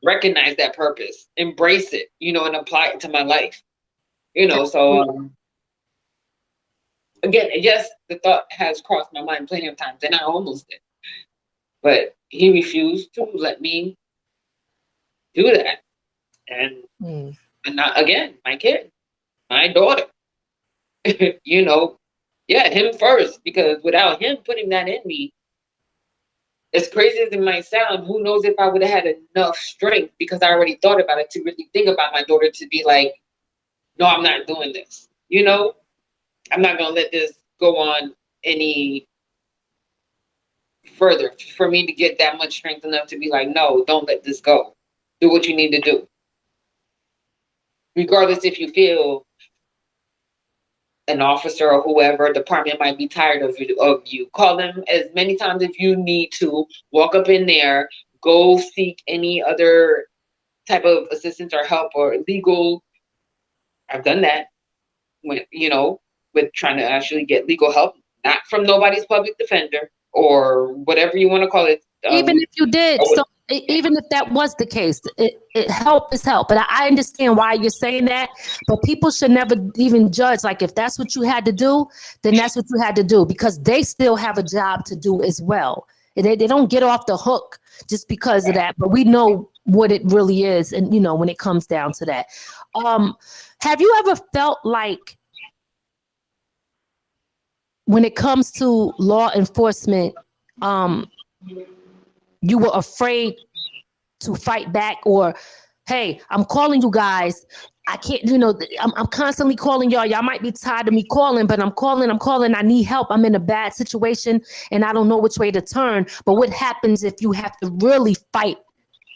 recognize that purpose, embrace it, and apply it to my life. So again, yes, the thought has crossed my mind plenty of times, and I almost did. But he refused to let me do that. And not, again, my kid, my daughter, him first, because without him putting that in me, as crazy as it might sound, who knows if I would have had enough strength, because I already thought about it, to really think about my daughter, to be like, no, I'm not doing this. I'm not going to let this go on any further, for me to get that much strength enough to be like, no, don't let this go. Do what you need to do. Regardless if you feel an officer or whoever, department might be tired of you. Call them as many times if you need to. Walk up in there. Go seek any other type of assistance or help or legal. I've done that when, with trying to actually get legal help, not from nobody's public defender or whatever you want to call it. Even if you did, so even if that was the case, it help is help. But I understand why you're saying that. But people should never even judge. Like, if that's what you had to do, then that's what you had to do, because they still have a job to do as well. They don't get off the hook just because of that. But we know what it really is, and when it comes down to that. Have you ever felt like, when it comes to law enforcement, you were afraid to fight back, or, hey, I'm calling you guys, I can't, I'm constantly calling y'all. Y'all might be tired of me calling, but I'm calling. I need help. I'm in a bad situation and I don't know which way to turn. But what happens if you have to really fight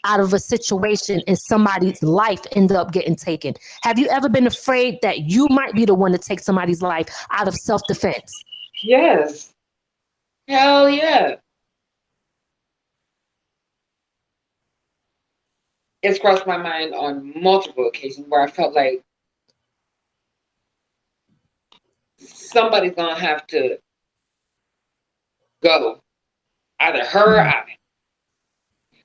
out of a situation and somebody's life ended up getting taken? Have you ever been afraid that you might be the one to take somebody's life out of self-defense? Yes. Hell yeah. It's crossed my mind on multiple occasions where I felt like somebody's gonna have to go. Either her or I.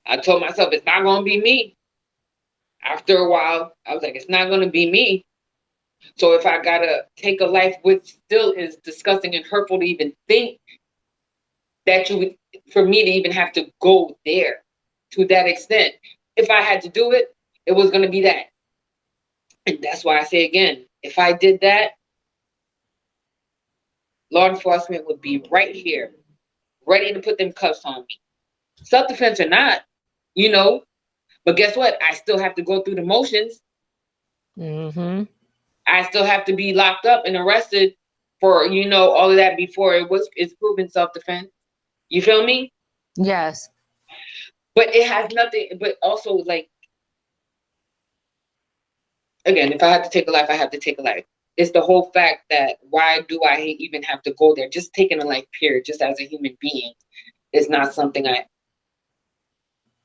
I told myself it's not gonna be me. After a while, I was like, it's not gonna be me. So if I gotta take a life, which still is disgusting and hurtful to even think that for me to even have to go there to that extent. If I had to do it, it was going to be that. And that's why I say again, if I did that, law enforcement would be right here, ready to put them cuffs on me. Self-defense or not, but guess what? I still have to go through the motions. Mm-hmm. I still have to be locked up and arrested for, all of that before it's proven self-defense. You feel me? Yes. But it has nothing, but also, like, again, if I had to take a life, I have to take a life. It's the whole fact that why do I even have to go there? Just taking a life, period, just as a human being, is not something I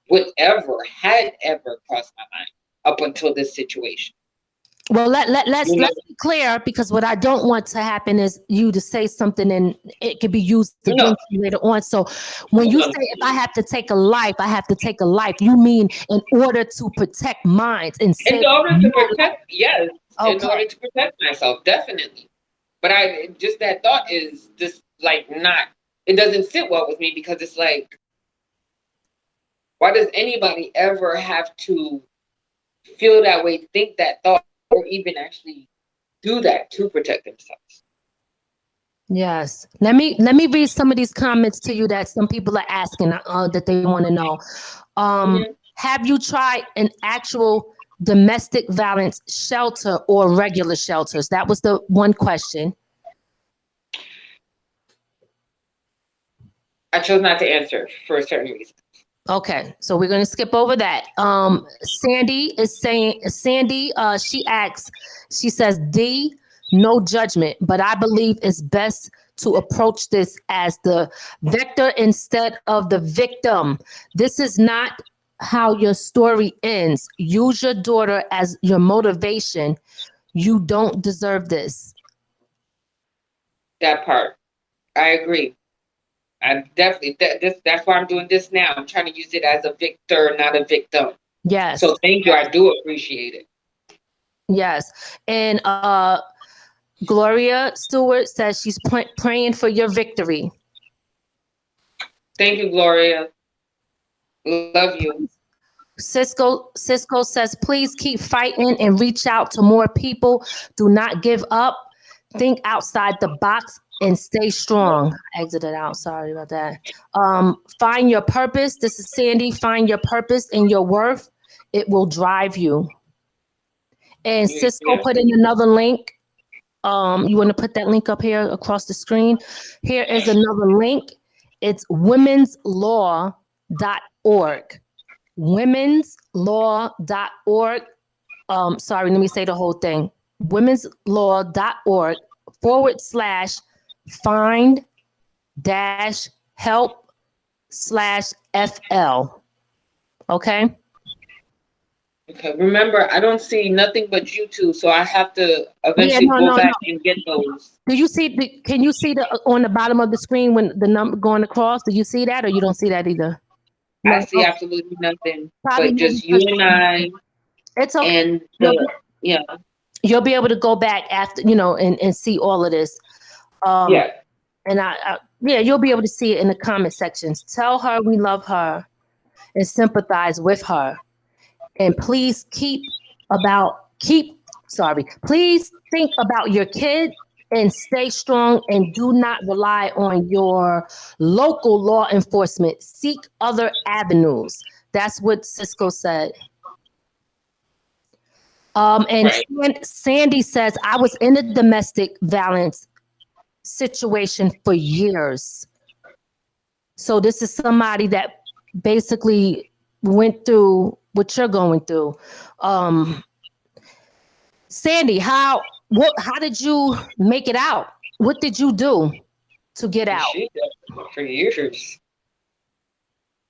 had ever crossed my mind up until this situation. Well, let's be clear, because what I don't want to happen is you to say something and it could be used against you later on. So when you say, if I have to take a life, I have to take a life, you mean in order to protect minds and in order to protect, yes, okay. In order to protect myself, definitely. But just that thought is just like it doesn't sit well with me, because it's like, why does anybody ever have to feel that way, think that thought, or even actually do that to protect themselves? Yes. Let me read some of these comments to you that some people are asking that they want to know. Have you tried an actual domestic violence shelter or regular shelters? That was the one question. I chose not to answer for a certain reason. Okay, so we're going to skip over that. Sandy, she asks, she says, D, no judgment, but I believe it's best to approach this as the vector instead of the victim. This is not how your story ends. Use your daughter as your motivation. You don't deserve this. That part, I agree. I definitely, that's why I'm doing this now. I'm trying to use it as a victor, not a victim. Yes. So thank you. I do appreciate it. Yes. And Gloria Stewart says she's praying for your victory. Thank you, Gloria. Love you. Cisco says, please keep fighting and reach out to more people. Do not give up. Think outside the box and stay strong. I exited out. Sorry about that. Find your purpose. This is Sandy. Find your purpose and your worth. It will drive you. And Cisco put in another link. You want to put that link up here across the screen? Here is another link. It's womenslaw.org. Womenslaw.org. Sorry, let me say the whole thing. womenslaw.org/find-help/FL. Okay. Okay, remember, I don't see nothing but YouTube, so I have to Yeah, eventually go back and get those. Do you see can you see the on the bottom of the screen when the number going across? Do you see that or you don't see that either? I No. see absolutely nothing Probably but just you and I it's okay. and yeah. You'll be able to go back after, and see all of this. Yeah. And yeah, you'll be able to see it in the comment sections. Tell her we love her and sympathize with her. And please please think about your kid and stay strong and do not rely on your local law enforcement. Seek other avenues. That's what Cisco said. And right. Sandy says, I was in a domestic violence situation for years. So this is somebody that basically went through what you're going through. Sandy, how did you make it out? What did you do to get out? For years.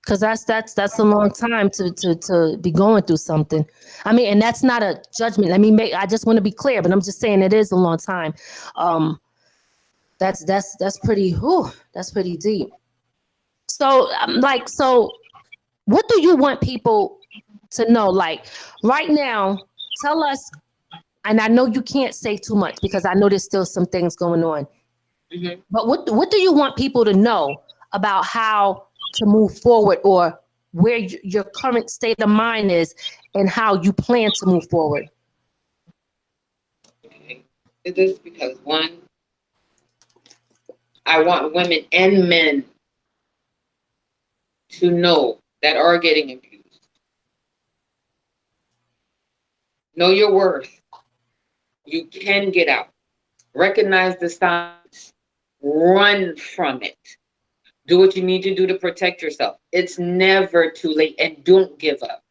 Because that's a long time to be going through something. I mean, and that's not a judgment. I just want to be clear, but I'm just saying it is a long time. That's pretty deep. So what do you want people to know? Like right now, tell us, and I know you can't say too much because I know there's still some things going on. Mm-hmm. But what do you want people to know about how to move forward, or where your current state of mind is and how you plan to move forward? Okay. It is because one, I want women and men to know that are getting abused. Know your worth. You can get out. Recognize the signs. Run from it. Do what you need to do to protect yourself. It's never too late, and don't give up.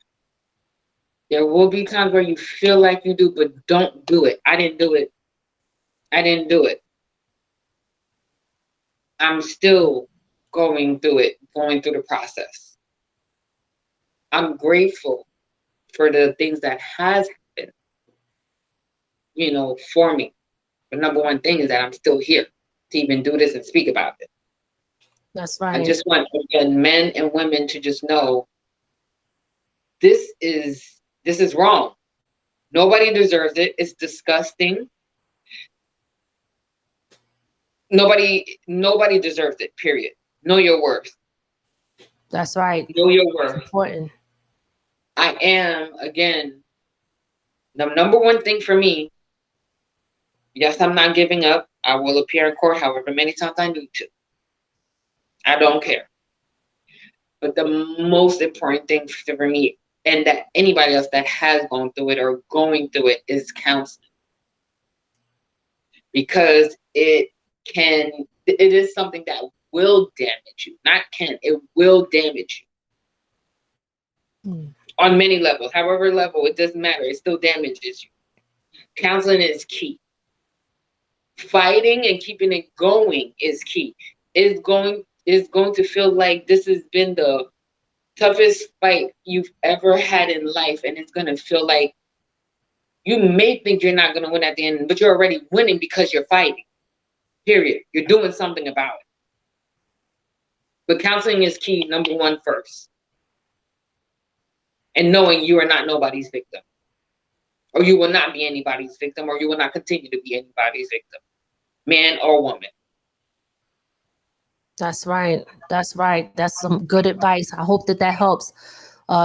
There will be times where you feel like you do, but don't do it. I didn't do it. I'm still going through the process. I'm grateful for the things that has happened, for me. The number one thing is that I'm still here to even do this and speak about it. That's right. I just want, again, men and women to just know this is wrong. Nobody deserves it. It's disgusting. Nobody deserves it, period. Know your worth. That's right. Know your worth. That's important. I am, again, the number one thing for me. Yes, I'm not giving up. I will appear in court however many times I need to. I don't care. But the most important thing for me, and that anybody else that has gone through it or going through it, is counseling. Because it is something that will damage you. It will damage you. On many levels. However level, it doesn't matter. It still damages you. Counseling is key. Fighting and keeping it going is key. It's going to feel like this has been the toughest fight you've ever had in life, and it's going to feel like you may think you're not going to win at the end, but you're already winning because you're fighting. Period. You're doing something about it. But counseling is key, number one, first. And knowing you are not nobody's victim. Or you will not be anybody's victim, or you will not continue to be anybody's victim. Man or woman. That's right. That's right. That's some good advice. I hope that helps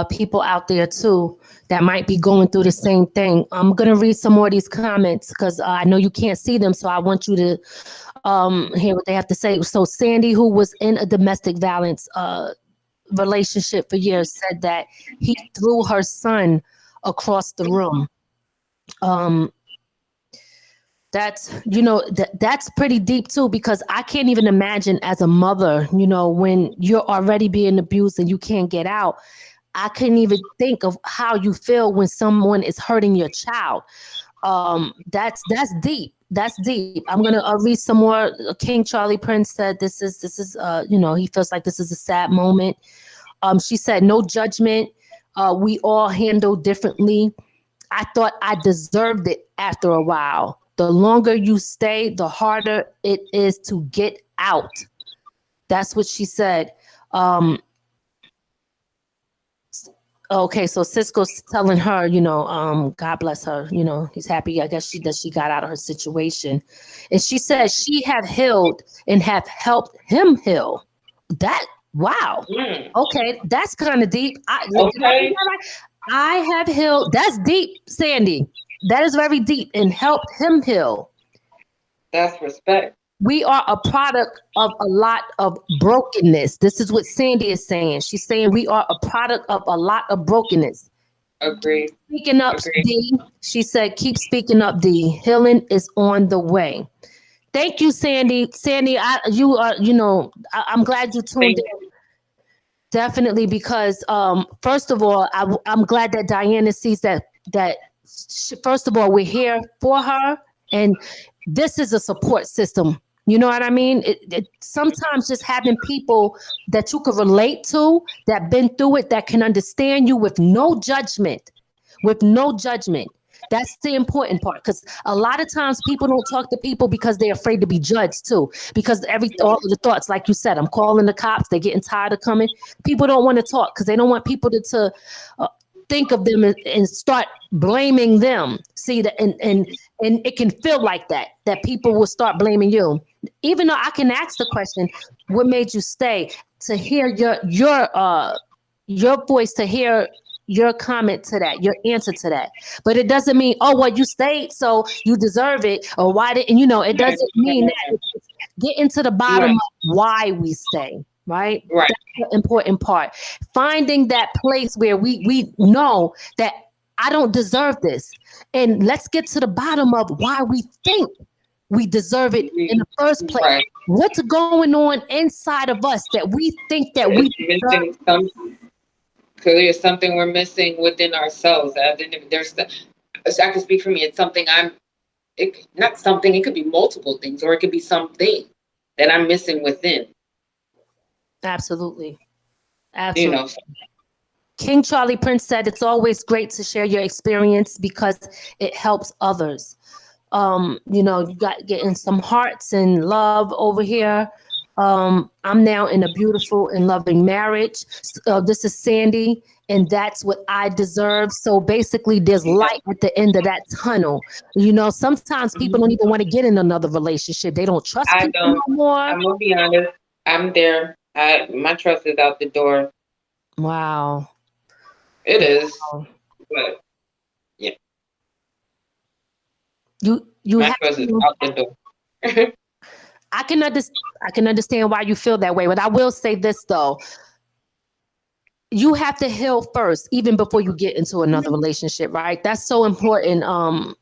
people out there too that might be going through the same thing. I'm going to read some more of these comments because I know you can't see them. So I want you to hear what they have to say. So Sandy, who was in a domestic violence relationship for years, said that he threw her son across the room. That's pretty deep too, because I can't even imagine as a mother, when you're already being abused and you can't get out. I couldn't even think of how you feel when someone is hurting your child. That's deep. That's deep. I'm gonna read some more. King Charlie Prince said this is he feels like this is a sad moment. She said no judgment. we all handle differently. I thought I deserved it after a while. The longer you stay, the harder it is to get out. That's what she said. Okay, so Cisco's telling her, God bless her, he's happy. I guess she got out of her situation. And she said she had healed and have helped him heal. Wow. Okay, that's kind of deep. I have healed. That's deep, Sandy. That is very deep, and helped him heal. That's respect. We are a product of a lot of brokenness. This is what Sandy is saying. She's saying we are a product of a lot of brokenness. Agreed. Speaking up, D. She said, keep speaking up, D. Healing is on the way. Thank you, Sandy. Sandy, I'm glad you tuned in. Definitely, because first of all, I'm glad that Diana sees that first of all, we're here for her, and this is a support system. You know what I mean? It sometimes just having people that you could relate to, that been through it, that can understand you with no judgment. That's the important part, because a lot of times people don't talk to people because they're afraid to be judged too. Because all of the thoughts, like you said, I'm calling the cops. They're getting tired of coming. People don't want to talk because they don't want people to think of them and start blaming them. See that, and it can feel like that people will start blaming you. Even though I can ask the question, what made you stay? To hear your voice, to hear your comment to that, your answer to that. But it doesn't mean, oh, well, you stayed, so you deserve it, or why didn't it doesn't mean that. Get into the bottom of why we stay, right? That's the important part. Finding that place where we know that I don't deserve this. And let's get to the bottom of why we think we deserve it in the first place. Right. What's going on inside of us that we think that we missing something? Clearly, it's something we're missing within ourselves. I can speak for me. It's something not something. It could be multiple things, or it could be something that I'm missing within. Absolutely. King Charlie Prince said, it's always great to share your experience because it helps others. You got getting some hearts and love over here. I'm now in a beautiful and loving marriage. This is Sandy, and that's what I deserve. So basically, there's light at the end of that tunnel. Sometimes people don't even want to get in another relationship. They don't trust people no more. I'm gonna be honest. I'm there. My trust is out the door. Wow. It is. Wow. But yeah. My trust is out the door. I can understand why you feel that way, but I will say this though. You have to heal first, even before you get into another relationship, right? That's so important.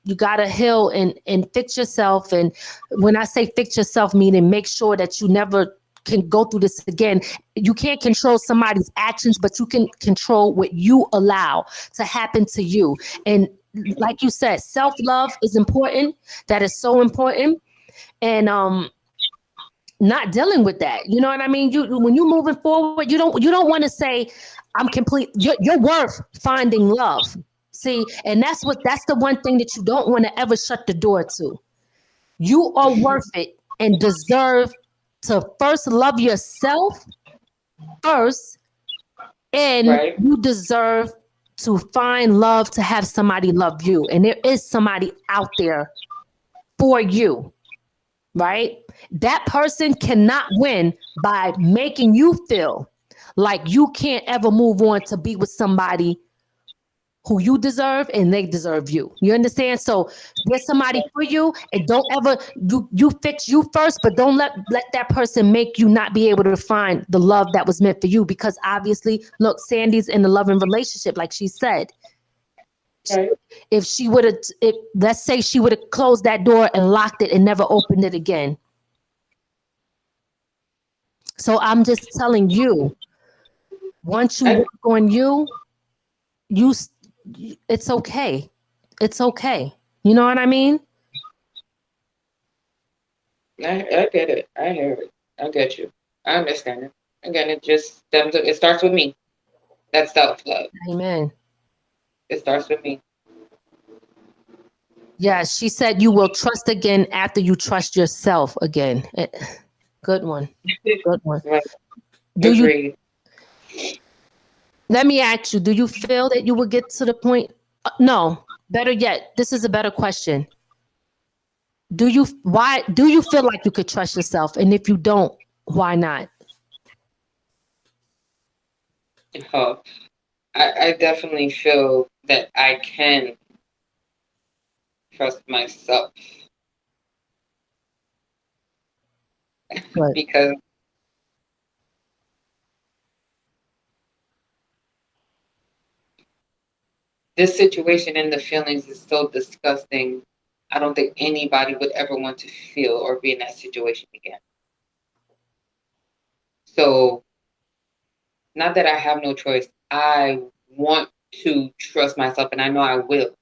You gotta heal and fix yourself. And when I say fix yourself, meaning make sure that you never can go through this again. You can't control somebody's actions, but you can control what you allow to happen to you. And like you said, self-love is important. That is so important. And not dealing with that. You know what I mean? When you're moving forward, you don't want to say, I'm complete. You're worth finding love. See, and that's the one thing that you don't want to ever shut the door to. You are worth it and deserve to first love yourself first, and you deserve to find love, to have somebody love you. And there is somebody out there for you, right? That person cannot win by making you feel like you can't ever move on to be with somebody who you deserve and they deserve you. You understand? So there's somebody for you, and don't ever, you fix you first, but don't let that person make you not be able to find the love that was meant for you. Because obviously, look, Sandy's in a loving relationship, like she said. If let's say she would have closed that door and locked it and never opened it again. So I'm just telling you, once you work on you, it's okay. It's okay. You know what I mean? I get it. I hear it. I get you. I understand it. Again, it starts with me. That's self-love. Amen. It starts with me. Yeah, she said you will trust again after you trust yourself again. Good one. Good one. Right. Do Agreed. Let me ask you, do you feel that you will get to the point? No, better yet, this is a better question. Why do you feel like you could trust yourself? And if you don't, why not? Oh, I definitely feel that I can trust myself. Good. Because this situation and the feelings is so disgusting. I don't think anybody would ever want to feel or be in that situation again. So, not that I have no choice. I want to trust myself, and I know I will.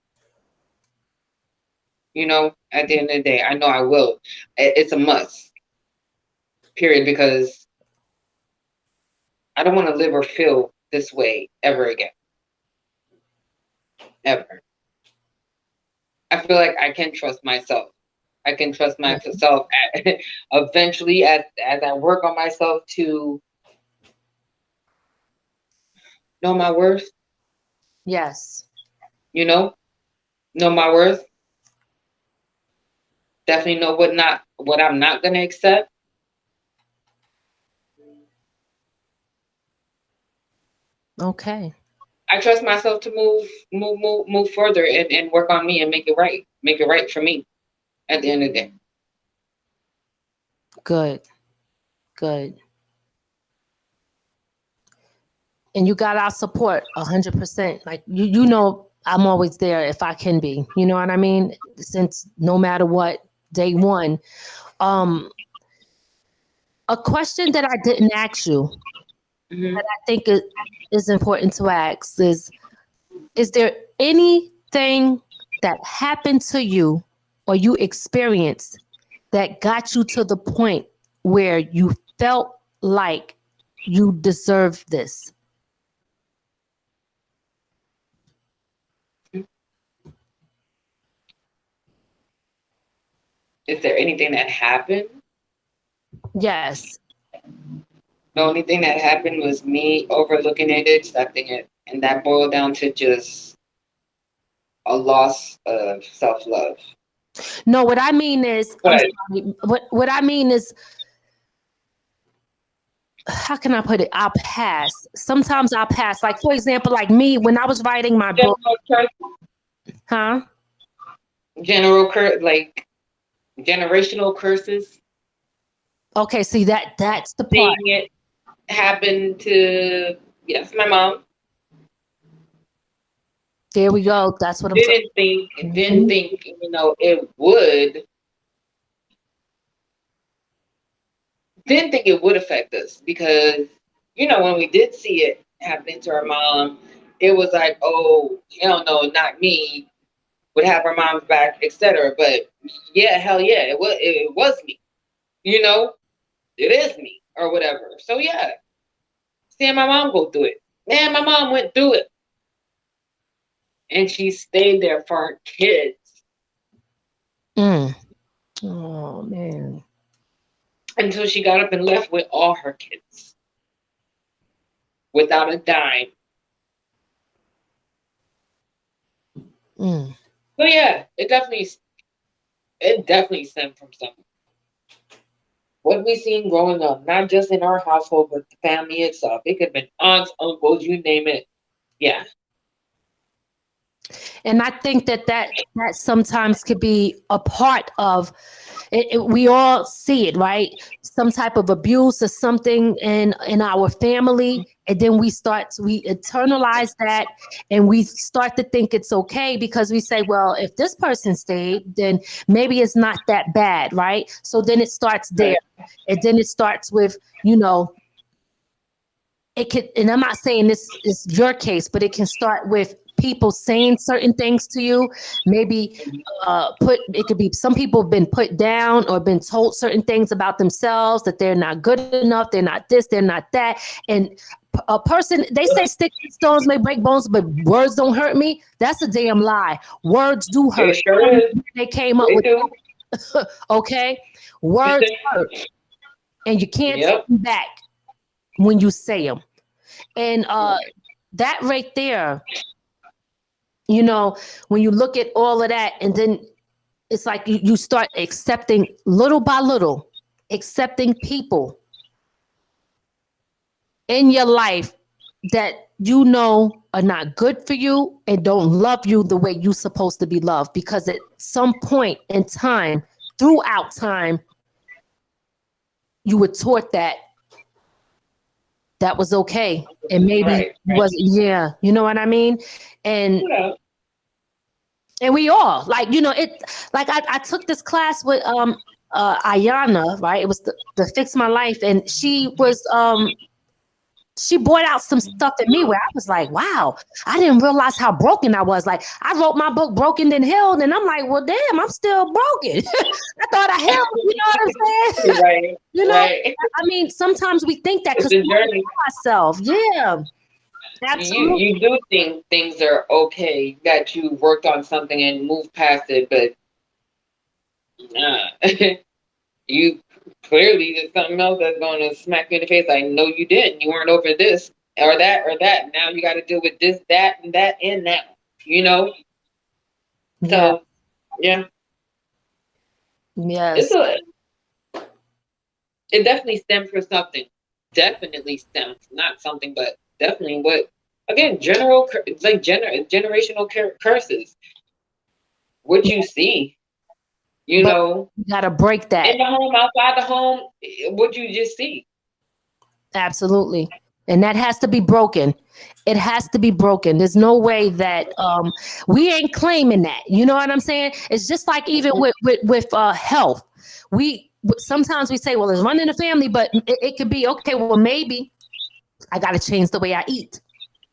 You know, at the end of the day, I know I will. It's a must, period, because I don't want to live or feel this way ever again. Ever. I feel like I can trust myself. I can trust myself eventually as I work on myself to know my worth. Yes. You know my worth. Definitely know what I'm not gonna accept. Okay. I trust myself to move further and work on me and make it right. Make it right for me at the end of the day. Good. Good. And you got our support 100%. Like you know, I'm always there if I can be. You know what I mean? Since no matter what, day one. A question that I didn't ask you, that I think is important to ask is there anything that happened to you or you experienced that got you to the point where you felt like you deserved this? Is there anything that happened? Yes. The only thing that happened was me overlooking it, accepting it, and that boiled down to just a loss of self-love. No, what I mean is, what I mean is, how can I put it? Our past. Sometimes our past, like for example, like me, when I was writing my book. Huh? Like generational curses. Okay, see that's the part. It happened to my mom. There we go. That's what I'm didn't think it would. Didn't think it would affect us because when we did see it happening to our mom, it was like, oh hell no, not me. Would have our mom's back, etc. But yeah, hell yeah, it was me. It is me or whatever. So yeah, seeing my mom go through it. Man, my mom went through it. And she stayed there for her kids. Oh, man. Until she got up and left with all her kids. Without a dime. So yeah, it definitely stemmed from something. What we seen growing up, not just in our household, but the family itself. It could have been aunts, uncles, you name it. Yeah. And I think that sometimes could be a part of it. We all see it, right? Some type of abuse or something in our family, and then we internalize that, and we start to think it's okay because we say, well, if this person stayed, then maybe it's not that bad, right? So then it starts there, and then it starts with it could, and I'm not saying this is your case, but it can start with people saying certain things to you. Maybe it could be some people have been put down or been told certain things about themselves, that they're not good enough, they're not this, they're not that. And a person, they say sticks and stones may break bones, but words don't hurt me. That's a damn lie. Words do hurt. It sure is. They came up They with do. okay. Words hurt. And you can't take them back when you say them. And that right there, you know, when you look at all of that, and then it's like you start accepting little by little, accepting people in your life that you know are not good for you and don't love you the way you're supposed to be loved. Because at some point in time, throughout time, you were taught that was okay. And maybe it wasn't, yeah, you know what I mean? And and we all, like, you know, it, like I took this class with Ayana, right? It was the Fix My Life, and she was she brought out some stuff at me where I was like, wow, I didn't realize how broken I was. Like, I wrote my book Broken Then Healed, and I'm like, well, damn, I'm still broken. I thought I healed, you know what I'm saying? Right. You know, right. I mean, sometimes we think that because we don't know ourselves. Yeah. Absolutely. You do think things are okay, that you worked on something and moved past it, but you clearly there's something else that's going to smack you in the face. Like, no, you didn't. You weren't over this or that or that. Now you got to deal with this, that, and that, and that. You know. So, yeah. Yes. It definitely stems from something. Definitely stems, not something, but definitely what. Again, generational curses. What you see. You know, you gotta break that. In the home, outside the home, what you just see. Absolutely. And that has to be broken. It has to be broken. There's no way that we ain't claiming that. You know what I'm saying? It's just like even with health. Sometimes we say, well, it's running a family, but it could be, okay, well, maybe I got to change the way I eat.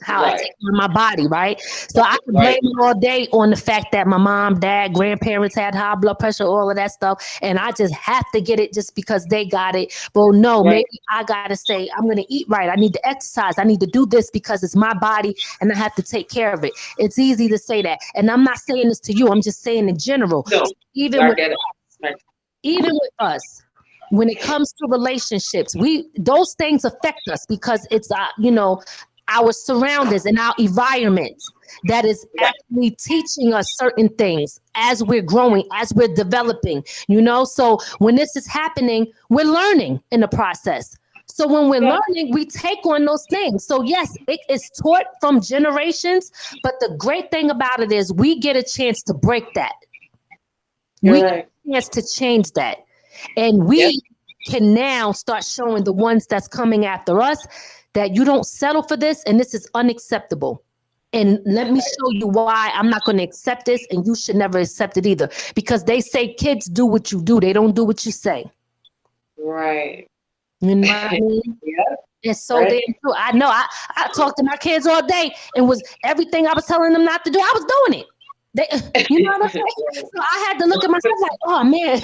How I take care of my body, right? So I can blame it all day on the fact that my mom, dad, grandparents had high blood pressure, all of that stuff, and I just have to get it just because they got it. But no, maybe I gotta say I'm gonna eat right. I need to exercise. I need to do this because it's my body, and I have to take care of it. It's easy to say that, and I'm not saying this to you. I'm just saying in general. No, even with us. When it comes to relationships, those things affect us because it's you know, our surroundings and our environment that is actually teaching us certain things as we're growing, as we're developing, you know? So when this is happening, we're learning in the process. So when we're learning, we take on those things. So yes, it is taught from generations, but the great thing about it is we get a chance to break that. We get a chance to change that. And we can now start showing the ones that's coming after us that you don't settle for this, and this is unacceptable. And let me show you why I'm not going to accept this, and you should never accept it either. Because they say kids do what you do. They don't do what you say. Right. You know what I mean? It's so damn true. I know. I talk to my kids all day, and was everything I was telling them not to do, I was doing it. You know what I'm saying? So I had to look at myself like, oh man,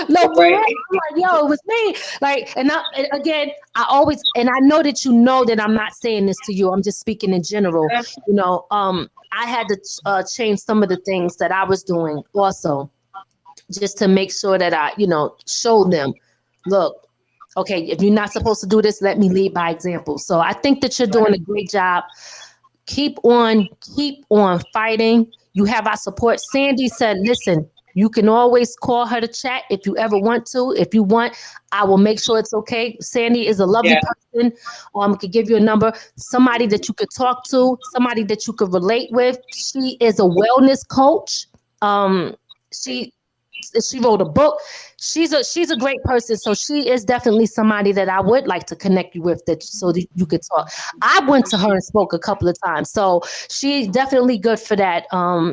no, for real. I'm like, yo, it was me. Like, and again, I always, and I know that you know that I'm not saying this to you. I'm just speaking in general. You know, I had to change some of the things that I was doing also, just to make sure that I, you know, showed them, look, okay, if you're not supposed to do this, let me lead by example. So I think that you're doing a great job. Keep on fighting. You have our support. Sandy said, listen, you can always call her to chat if you ever want to. If you want, I will make sure it's okay. Sandy is a lovely person. Could give you a number, somebody that you could talk to, somebody that you could relate with. She is a wellness coach. She wrote a book. She's a great person. So she is definitely somebody that I would like to connect you with, so that you could talk. I went to her and spoke a couple of times. So she's definitely good for that.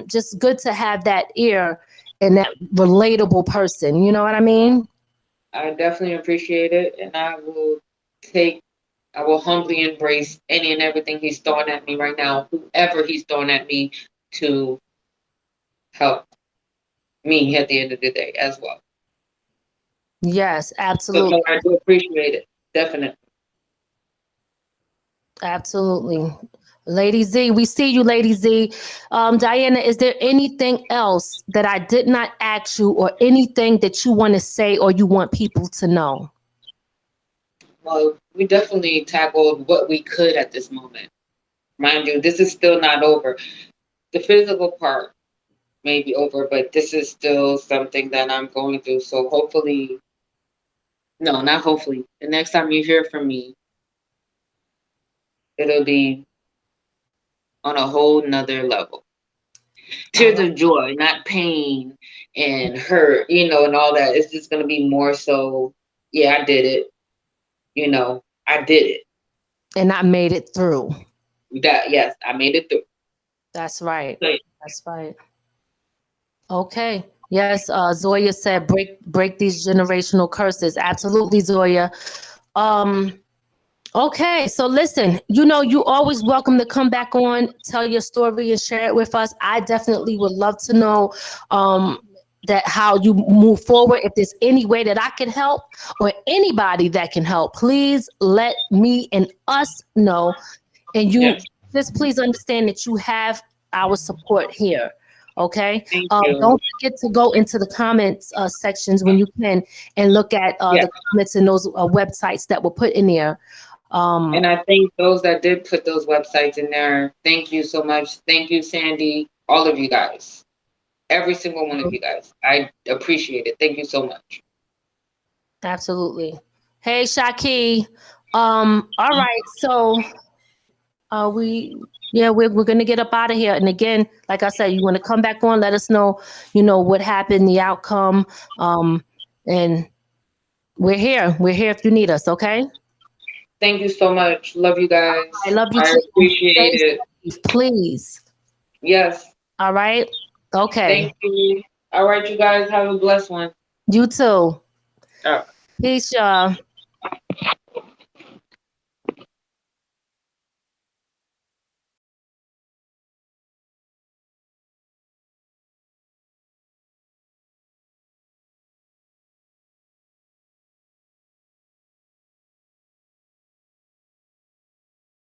Just good to have that ear and that relatable person. You know what I mean? I definitely appreciate it. And I will humbly embrace any and everything he's throwing at me right now, whoever he's throwing at me, to help me at the end of the day as well. Yes, absolutely. So I do appreciate it. Definitely. Absolutely. Lady Z, we see you, Lady Z. Diana, is there anything else that I did not ask you or anything that you want to say or you want people to know? Well, we definitely tackled what we could at this moment. Mind you, this is still not over. The physical part may be over, but this is still something that I'm going through. So hopefully, no, not hopefully. The next time you hear from me, it'll be on a whole nother level. Tears of joy, not pain and hurt, and all that. It's just going to be more so, yeah, I did it. I did it. And I made it through. Yes, I made it through. That's right. So, that's right. Okay. Yes, Zoya said break these generational curses. Absolutely, Zoya. Okay, so listen, you always welcome to come back on, tell your story and share it with us. I definitely would love to know that how you move forward. If there's any way that I can help or anybody that can help, please let me and us know. And you just please understand that you have our support here. Okay. Don't forget to go into the comments sections when you can and look at the comments in those websites that were put in there. And I thank those that did put those websites in there. Thank you so much. Thank you, Sandy. All of you guys. Every single one of you guys. I appreciate it. Thank you so much. Absolutely. Hey, Shaki. All right. So we're gonna get up out of here. And again, like I said, you want to come back on, let us know, what happened, the outcome. And we're here. We're here if you need us, okay? Thank you so much. Love you guys. I love you too. I appreciate it. Please. Yes. All right. Okay. Thank you. All right, you guys have a blessed one. You too. Peace, y'all.